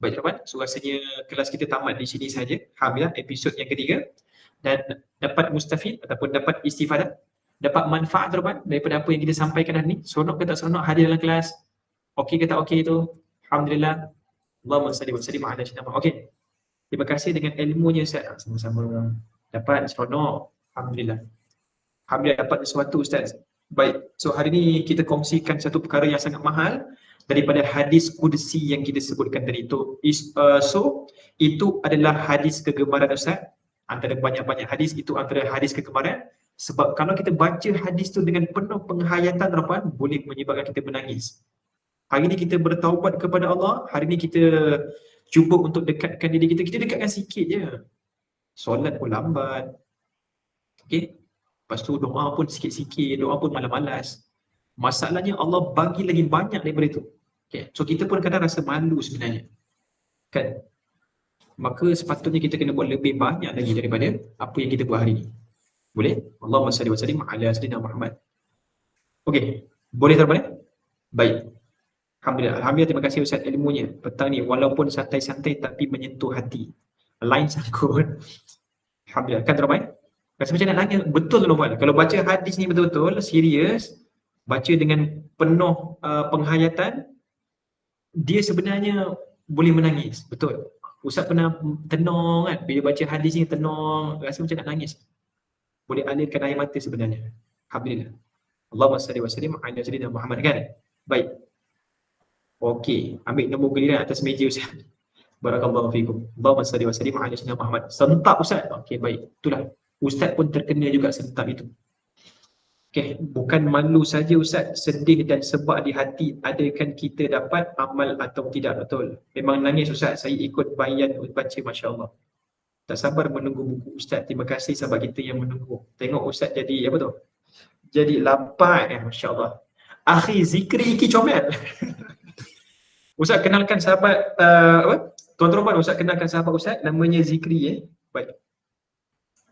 Baik tuan-tuan, so rasanya kelas kita tamat di sini saja. Alhamdulillah episod yang ketiga, dan dapat mustafid ataupun dapat istifadah, dapat manfaat tuan-tuan daripada apa yang kita sampaikan hari ni. Seronok ke tak seronok hadir dalam kelas? Okey ke tak okey tu? Alhamdulillah. Allahumma salli wa sallim ala sayyidina Muhammad. Okey. Terima kasih dengan ilmunya Ustaz. Sama-sama. Dapat seronok. Alhamdulillah. Alhamdulillah dapat sesuatu Ustaz. Baik. So hari ni kita kongsikan satu perkara yang sangat mahal daripada hadis Qudsi yang kita sebutkan tadi itu. So itu adalah hadis kegemaran Ustaz. Antara banyak-banyak hadis, itu antara hadis kegemaran. Sebab kalau kita baca hadis tu dengan penuh penghayatan tuan-tuan, boleh menyebabkan kita menangis. Hari ni kita bertaubat kepada Allah, hari ni kita cuba untuk dekatkan diri kita, kita dekatkan sikit je. Solat pun lambat. Okay? Lepas tu doa pun sikit-sikit, doa pun malas-malas. Masalahnya Allah bagi lagi banyak daripada itu. Okay? So kita pun kadang rasa malu sebenarnya. Kan? Maka sepatutnya kita kena buat lebih banyak lagi daripada apa yang kita buat hari ni. Boleh? Allahumma salli wa sallim ala sayyidina Muhammad. Okey. Boleh tuan-tuan? Baik. Alhamdulillah. Alhamdulillah, terima kasih Ustaz ilmunya. Petang ni walaupun santai-santai tapi menyentuh hati. Lain sangkut. Alhamdulillah. Kan tuan-tuan? Rasa macam nak nanya. Betul tuan-tuan. Kalau baca hadis ni betul-betul serius, baca dengan penuh penghayatan, dia sebenarnya boleh menangis. Betul. Ustaz pernah tenang kan, bila baca hadis ni tenang, rasa macam nak nangis. Boleh alirkan air mata sebenarnya. Alhamdulillah. Allahumma salli wa sallim ala sayyidina Muhammad kan. Baik. Okey, ambil nombor giliran atas meja Ustaz. Barakallahu fikum. Allahumma salli wa sallim ala sayyidina Muhammad. Sentap Ustaz. Okey, baik. Itulah. Ustaz pun terkena juga sentap itu. Okey, bukan malu saja Ustaz, sedih dan sebab di hati. Adakah kita dapat amal atau tidak? Betul. Memang nangis Ustaz. Saya ikut bayan baca, masya-Allah. Tak sabar menunggu buku Ustaz. Terima kasih sahabat kita yang menunggu. Tengok Ustaz jadi apa tu? Jadi lapar masya-Allah. Akhi Zikri Iki Comel. Ustaz kenalkan sahabat apa? Tuan-tuan, Ustaz kenalkan sahabat Ustaz, namanya Zikri Baik.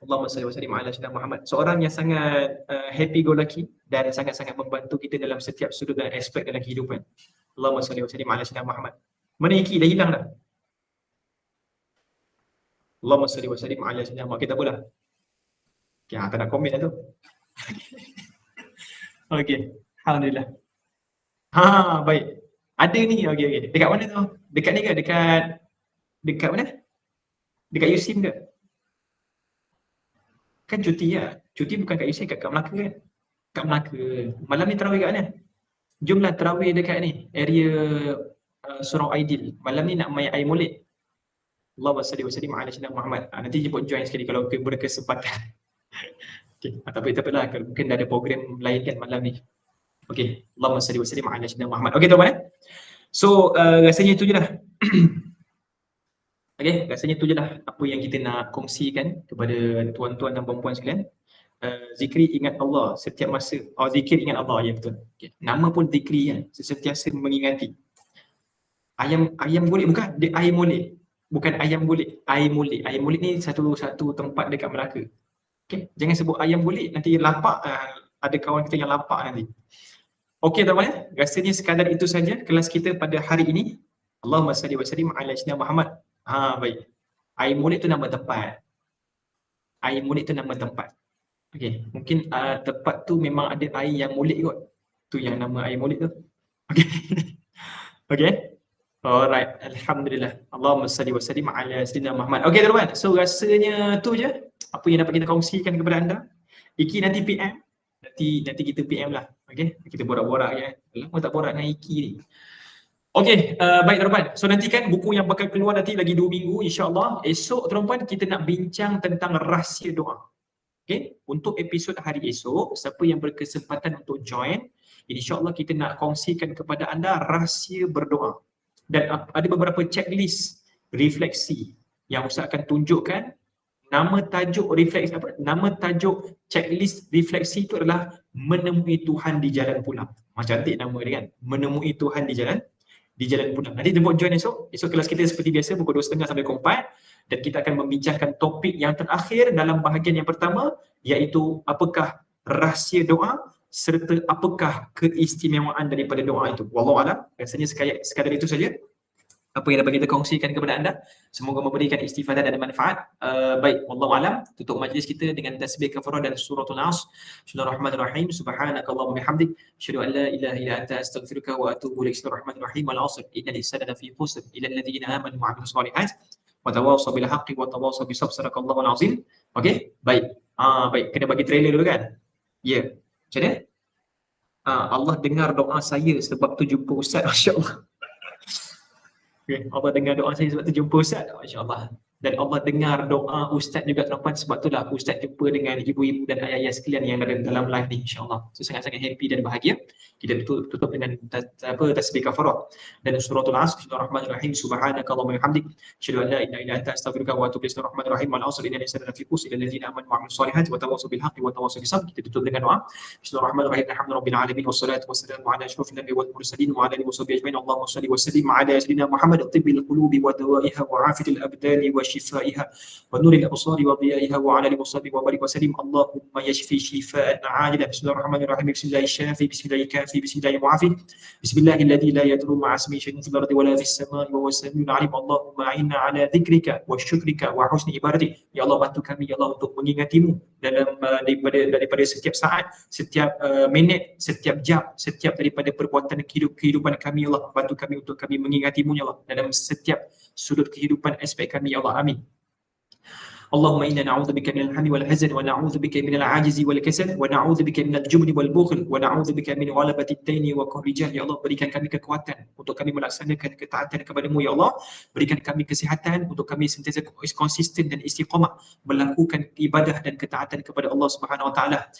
Allahumma salli wa sallim ala sayyidina Muhammad. Seorang yang sangat happy go lucky dan sangat-sangat membantu kita dalam setiap sudut dan aspek dalam kehidupan. Allahumma salli wa sallim ala sayyidina Muhammad. Mana Iki dah hilang dah? Allahumma salli wa sallim ala sayyidina Muhammad. Kita pula. Okay, tak nak komen dah tu. Okey. Alhamdulillah. Baik. Ada ni. Okey. Dekat mana tu? Dekat ni ke? Dekat mana? Dekat USIM ke? Kan cuti lah. Cuti bukan kat USIM, kat Melaka kan? Kat Melaka. Malam ni tarawih kat mana? Jomlah tarawih dekat ni. Area Surau Aidil. Malam ni nak main air molek. Allahumma salli wa sallim ala sayyidina Muhammad. Nanti jemput join sekali kalau berkesempatan. Okey, tapi lah, mungkin dah ada program lain kan malam ni. Okey, Allahumma salli wa sallim ala sayyidina Muhammad. Okey tuan-tuan. So rasanya itu je lah. Okey, rasanya itu je lah apa yang kita nak kongsikan kepada tuan-tuan dan puan-puan sekalian. Zikri ingat Allah setiap masa. Zikir ingat Allah, ya betul. Okay. Nama pun zikri kan, sentiasa mengingati. Ayam golek bukan, dia air molek. Bukan ayam golek, air molek. Air molek ni satu tempat dekat Melaka. Okay. Jangan sebut ayam golek, nanti lapak, ada kawan kita yang lapak nanti. Okey tuan-tuan, rasanya sekadar itu saja kelas kita pada hari ini. Allahumma salli wa sallim ala sayyidina Muhammad. Baik. Air molek tu nama tempat. Air molek tu nama tempat. Okey, mungkin tempat tu memang ada air yang molek kot. Tu yang nama air molek tu. Okey. Okey. Alright, alhamdulillah. Allahumma salli wa sallim ala sayyidina Muhammad. Okey tuan-tuan, so rasanya tu je apa yang dapat kita kongsikan kepada anda. Iki nanti PM. Nanti kita PM lah. Okey, kita borak-borak je. Lama tak borak dengan Iki ni. Okey, baik tuan-tuan. So nanti kan buku yang bakal keluar nanti lagi 2 minggu insya-Allah. Esok tuan-tuan kita nak bincang tentang rahsia doa. Okey, untuk episod hari esok, siapa yang berkesempatan untuk join, insya-Allah kita nak kongsikan kepada anda rahsia berdoa. Dan ada beberapa checklist refleksi yang Ustaz akan tunjukkan. Nama tajuk refleksi apa? Nama tajuk checklist refleksi itu adalah menemui Tuhan di jalan pulang. Macam cantik nama dia kan? Menemui Tuhan di jalan pulang. Nanti jemput join esok. Esok kelas kita seperti biasa pukul 2.30 sampai 4 dan kita akan membincangkan topik yang terakhir dalam bahagian yang pertama, iaitu apakah rahsia doa serta apakah keistimewaan daripada doa itu. Wallahu a'lam. Rasanya sekadar itu saja. apa yang dapat kita kongsikan kepada anda. Semoga memberikan istifadah dan manfaat. Baik, wallahu alam. Tutup majlis kita dengan tasbih kafarah dan suratul Asr. Bismillahirrahmanirrahim. Subhanakallahumma bihamdik, asyhadu an la ilaha illa anta astaghfiruka wa atubu ilaik. Bismillahirrahmanirrahim. Wal 'asr. Innal insana lafi khusr illa alladziina aamanu wa 'amilus shalihat wa tawassaw bil haqqi wa tawassaw bis sabr. Sadaqallahul azim. Okey, baik. Baik, kena bagi trailer dulu kan? Ya. Yeah. Macam mana? Allah dengar doa saya sebab tu jumpa ustaz. Masya-Allah. Okay. Allah dengar doa saya sebab tu jumpa Ustaz. Masya-Allah. Dan Allah dengar doa Ustaz juga tuan-tuan, sebab itulah Ustaz jumpa dengan ibu-ibu dan ayah-ayah sekalian yang ada dalam live ni, insya-Allah. So sangat-sangat happy dan bahagia. Kita tutup dengan tasbih kafarah dan suratul Asr. Bismillahirrahmanirrahim. Subhanakallahumma wa bihamdik, asyhadu an la ilaha illa anta astaghfiruka wa atubu ilaik. Bismillahirrahmanirrahim. Wal 'asr innal insana lafi khusr illa alladziina aamanu wa 'amilus shalihaati wa tawassaw bil haqqi wa tawassaw bis sabr. Kita tutup dengan doa. Bismillahirrahmanirrahim. Alhamdulillahirabbil alamin wassalatu wassalamu ala asyrofil anbiya'i wal mursalin wa ala alihi washabihi ajmain. Allahumma shalli wa sallim ala sayyidina Muhammad tibbil qulubi wa dawaiha wa 'afiyatil abdani wa shifaiha ونور الأبصار وضيائها وعلى آله وصحبه وبارك وسلم. اللهم يشفي شفاء عاجلا. بسم الله الرحمن الرحيم. بسم الله الشافي، بسم الله الكافي، بسم الله المعافي، بسم الله الذي لا يضر مع اسمه شيء في الأرض ولا في السماء وهو السميع العليم. اللهم أعنا على ذكرك وشكرك وحسن عبادتك. Ya Allah, bantu kami ya Allah untuk mengingatimu dalam daripada setiap saat, setiap minit, setiap jam, setiap daripada perbuatan kehidupan kami ya Allah. Bantu kami untuk kami mengingatimu ya Allah dalam setiap sudut kehidupan aspek kami ya Allah. Amin. اللهم إنا نعوذ بك من الهم والحزن ونعوذ بك من العجز والكسل ونعوذ بك من الجبن والبخل ونعوذ بك من غلبة الدين وقهر الرجال. Ya Allah, berikan kami kekuatan untuk kami melaksanakan ketaatan kepada-Mu ya Allah. Berikan kami kesihatan untuk kami sentiasa konsisten dan istiqamah melakukan ibadah dan ketaatan kepada Allah Subhanahu wa taala.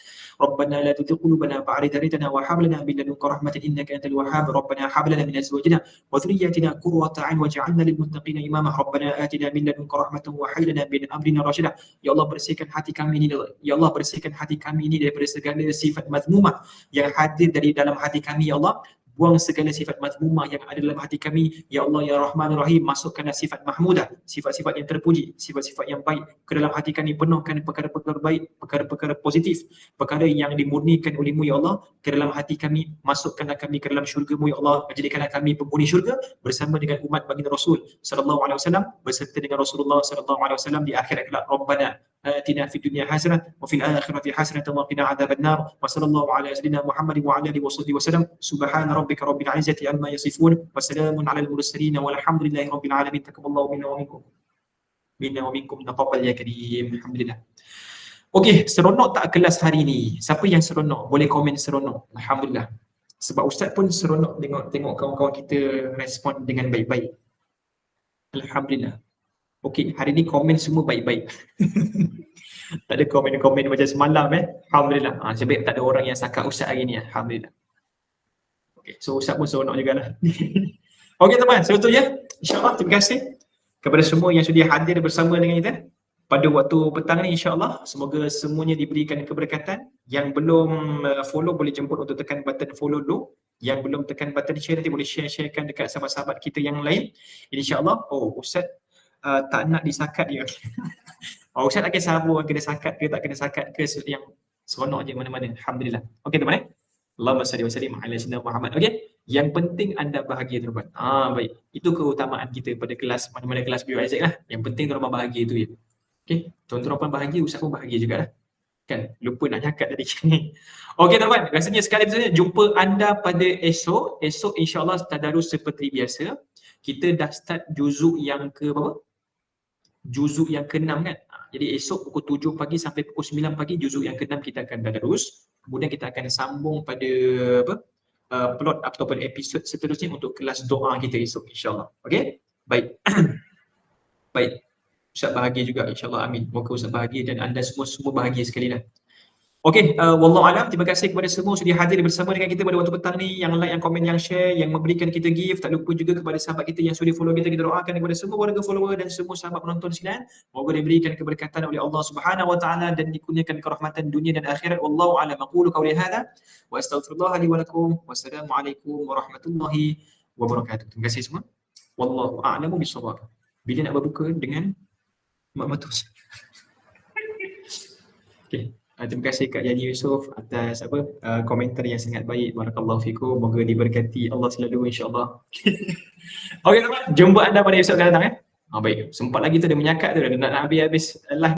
ربنا لا تزغ قلوبنا بعد إذ هديتنا وهب لنا من لدنك رحمة إنك أنت الوهاب. ربنا هب لنا من أزواجنا وذرياتنا قرة أعين واجعلنا للمتقين إماما. ربنا آتنا من لدنك رحمة وهب لنا من أمرنا رشدا. Ya Allah, bersihkan hati kami ini, ya Allah, bersihkan hati kami ini daripada segala sifat mazmumah yang hadir dari dalam hati kami ya Allah. Buang segala sifat mazmumah yang ada dalam hati kami ya Allah ya Rahman Rahim. Masukkanlah sifat mahmudah, sifat-sifat yang terpuji, sifat-sifat yang baik ke dalam hati kami. Penuhkan perkara-perkara baik, perkara-perkara positif, perkara yang dimurnikan oleh-Mu ya Allah ke dalam hati kami. Masukkanlah kami ke dalam syurga-Mu ya Allah. Jadikanlah kami penghuni syurga bersama dengan umat baginda Rasul sallallahu alaihi wasallam, beserta dengan Rasulullah sallallahu alaihi wasallam di akhirat kelak. Rabbana آتنا في الدنيا حسنة وفي الآخرة حسنة وقنا عذاب النار. وصلى الله على سيدنا محمد وعلى آله وصحبه وسلم. سبحان ربك رب العزة عما يصفون وسلام على المرسلين والحمد لله رب العالمين. تقبل الله منا ومنكم تقبل يا كريم. Alhamdulillah. Okey, seronok tak kelas hari ni? Siapa yang seronok? Boleh komen seronok. Alhamdulillah. Sebab Ustaz pun seronok tengok kawan-kawan kita respon dengan baik-baik. Alhamdulillah. Okey, hari ni komen semua baik-baik. Tak ada komen-komen macam semalam Alhamdulillah. Sebab tak ada orang yang sakat Ustaz hari ni. Alhamdulillah. Okey, so Ustaz pun seronok jugalah. Okey teman, sebetulnya insya-Allah terima kasih kepada semua yang sudah hadir bersama dengan kita pada waktu petang ni insya-Allah. Semoga semuanya diberikan keberkatan. Yang belum follow boleh jemput untuk tekan button follow dulu. Yang belum tekan button share nanti boleh share-sharekan dekat sahabat-sahabat kita yang lain. InsyaAllah. Oh, Ustaz tak nak disakat dia. Ustaz tak kisah apa kena sakat ke tak kena sakat ke, yang seronok je mana-mana. Alhamdulillah. Okey teman Allahumma salli wa sallim ala sayyidina Muhammad. Okey. Yang penting anda bahagia tuan-tuan. Baik. Itu keutamaan kita pada kelas mana-mana kelas Bio Isaac lah. Yang penting tuan-tuan bahagia tu je. Okey. Tuan-tuan bahagia, Ustaz pun bahagia jugalah. Kan? Lupa nak cakap tadi. Okey tuan-tuan, rasanya sekali saja jumpa anda pada esok. Esok insya-Allah tadarus seperti biasa. Kita dah start juzuk yang ke berapa? Juzuk yang ke-6 kan. Jadi esok pukul 7 pagi sampai pukul 9 pagi juzuk yang ke-6 kita akan tadarus. Kemudian kita akan sambung pada plot ataupun episod seterusnya untuk kelas doa kita esok insya-Allah. Okey? Baik. Baik. Ustaz bahagia juga insya-Allah. Amin. Moga Ustaz bahagia dan anda semua bahagia sekali lah. Okey, wallahu alam. Terima kasih kepada semua sudah hadir bersama dengan kita pada waktu petang ni, yang like, yang komen, yang share, yang memberikan kita gift. Tak lupa juga kepada sahabat kita yang sudah follow kita. Kita doakan kepada semua warga follower dan semua sahabat penonton sekalian, moga diberikan keberkatan oleh Allah Subhanahu wa taala dan dikurniakan kerahmatan dunia dan akhirat. Wallahu alam. Aqulu qawli hadza wa astaghfirullah li wa lakum. Wassalamualaikum warahmatullahi wabarakatuh. Terima kasih semua. Wallahu a'lamu bissawab. Bila nak berbuka dengan Mak Matus. Okey. Terima kasih Kak Yani Yusof atas komentar yang sangat baik. Barakallahu fikum. Moga diberkati Allah selalu insya-Allah. Okey, teman. Jumpa anda pada episod akan datang. Baik. Sempat lagi tu dia menyakat tu dah nak habis-habis live.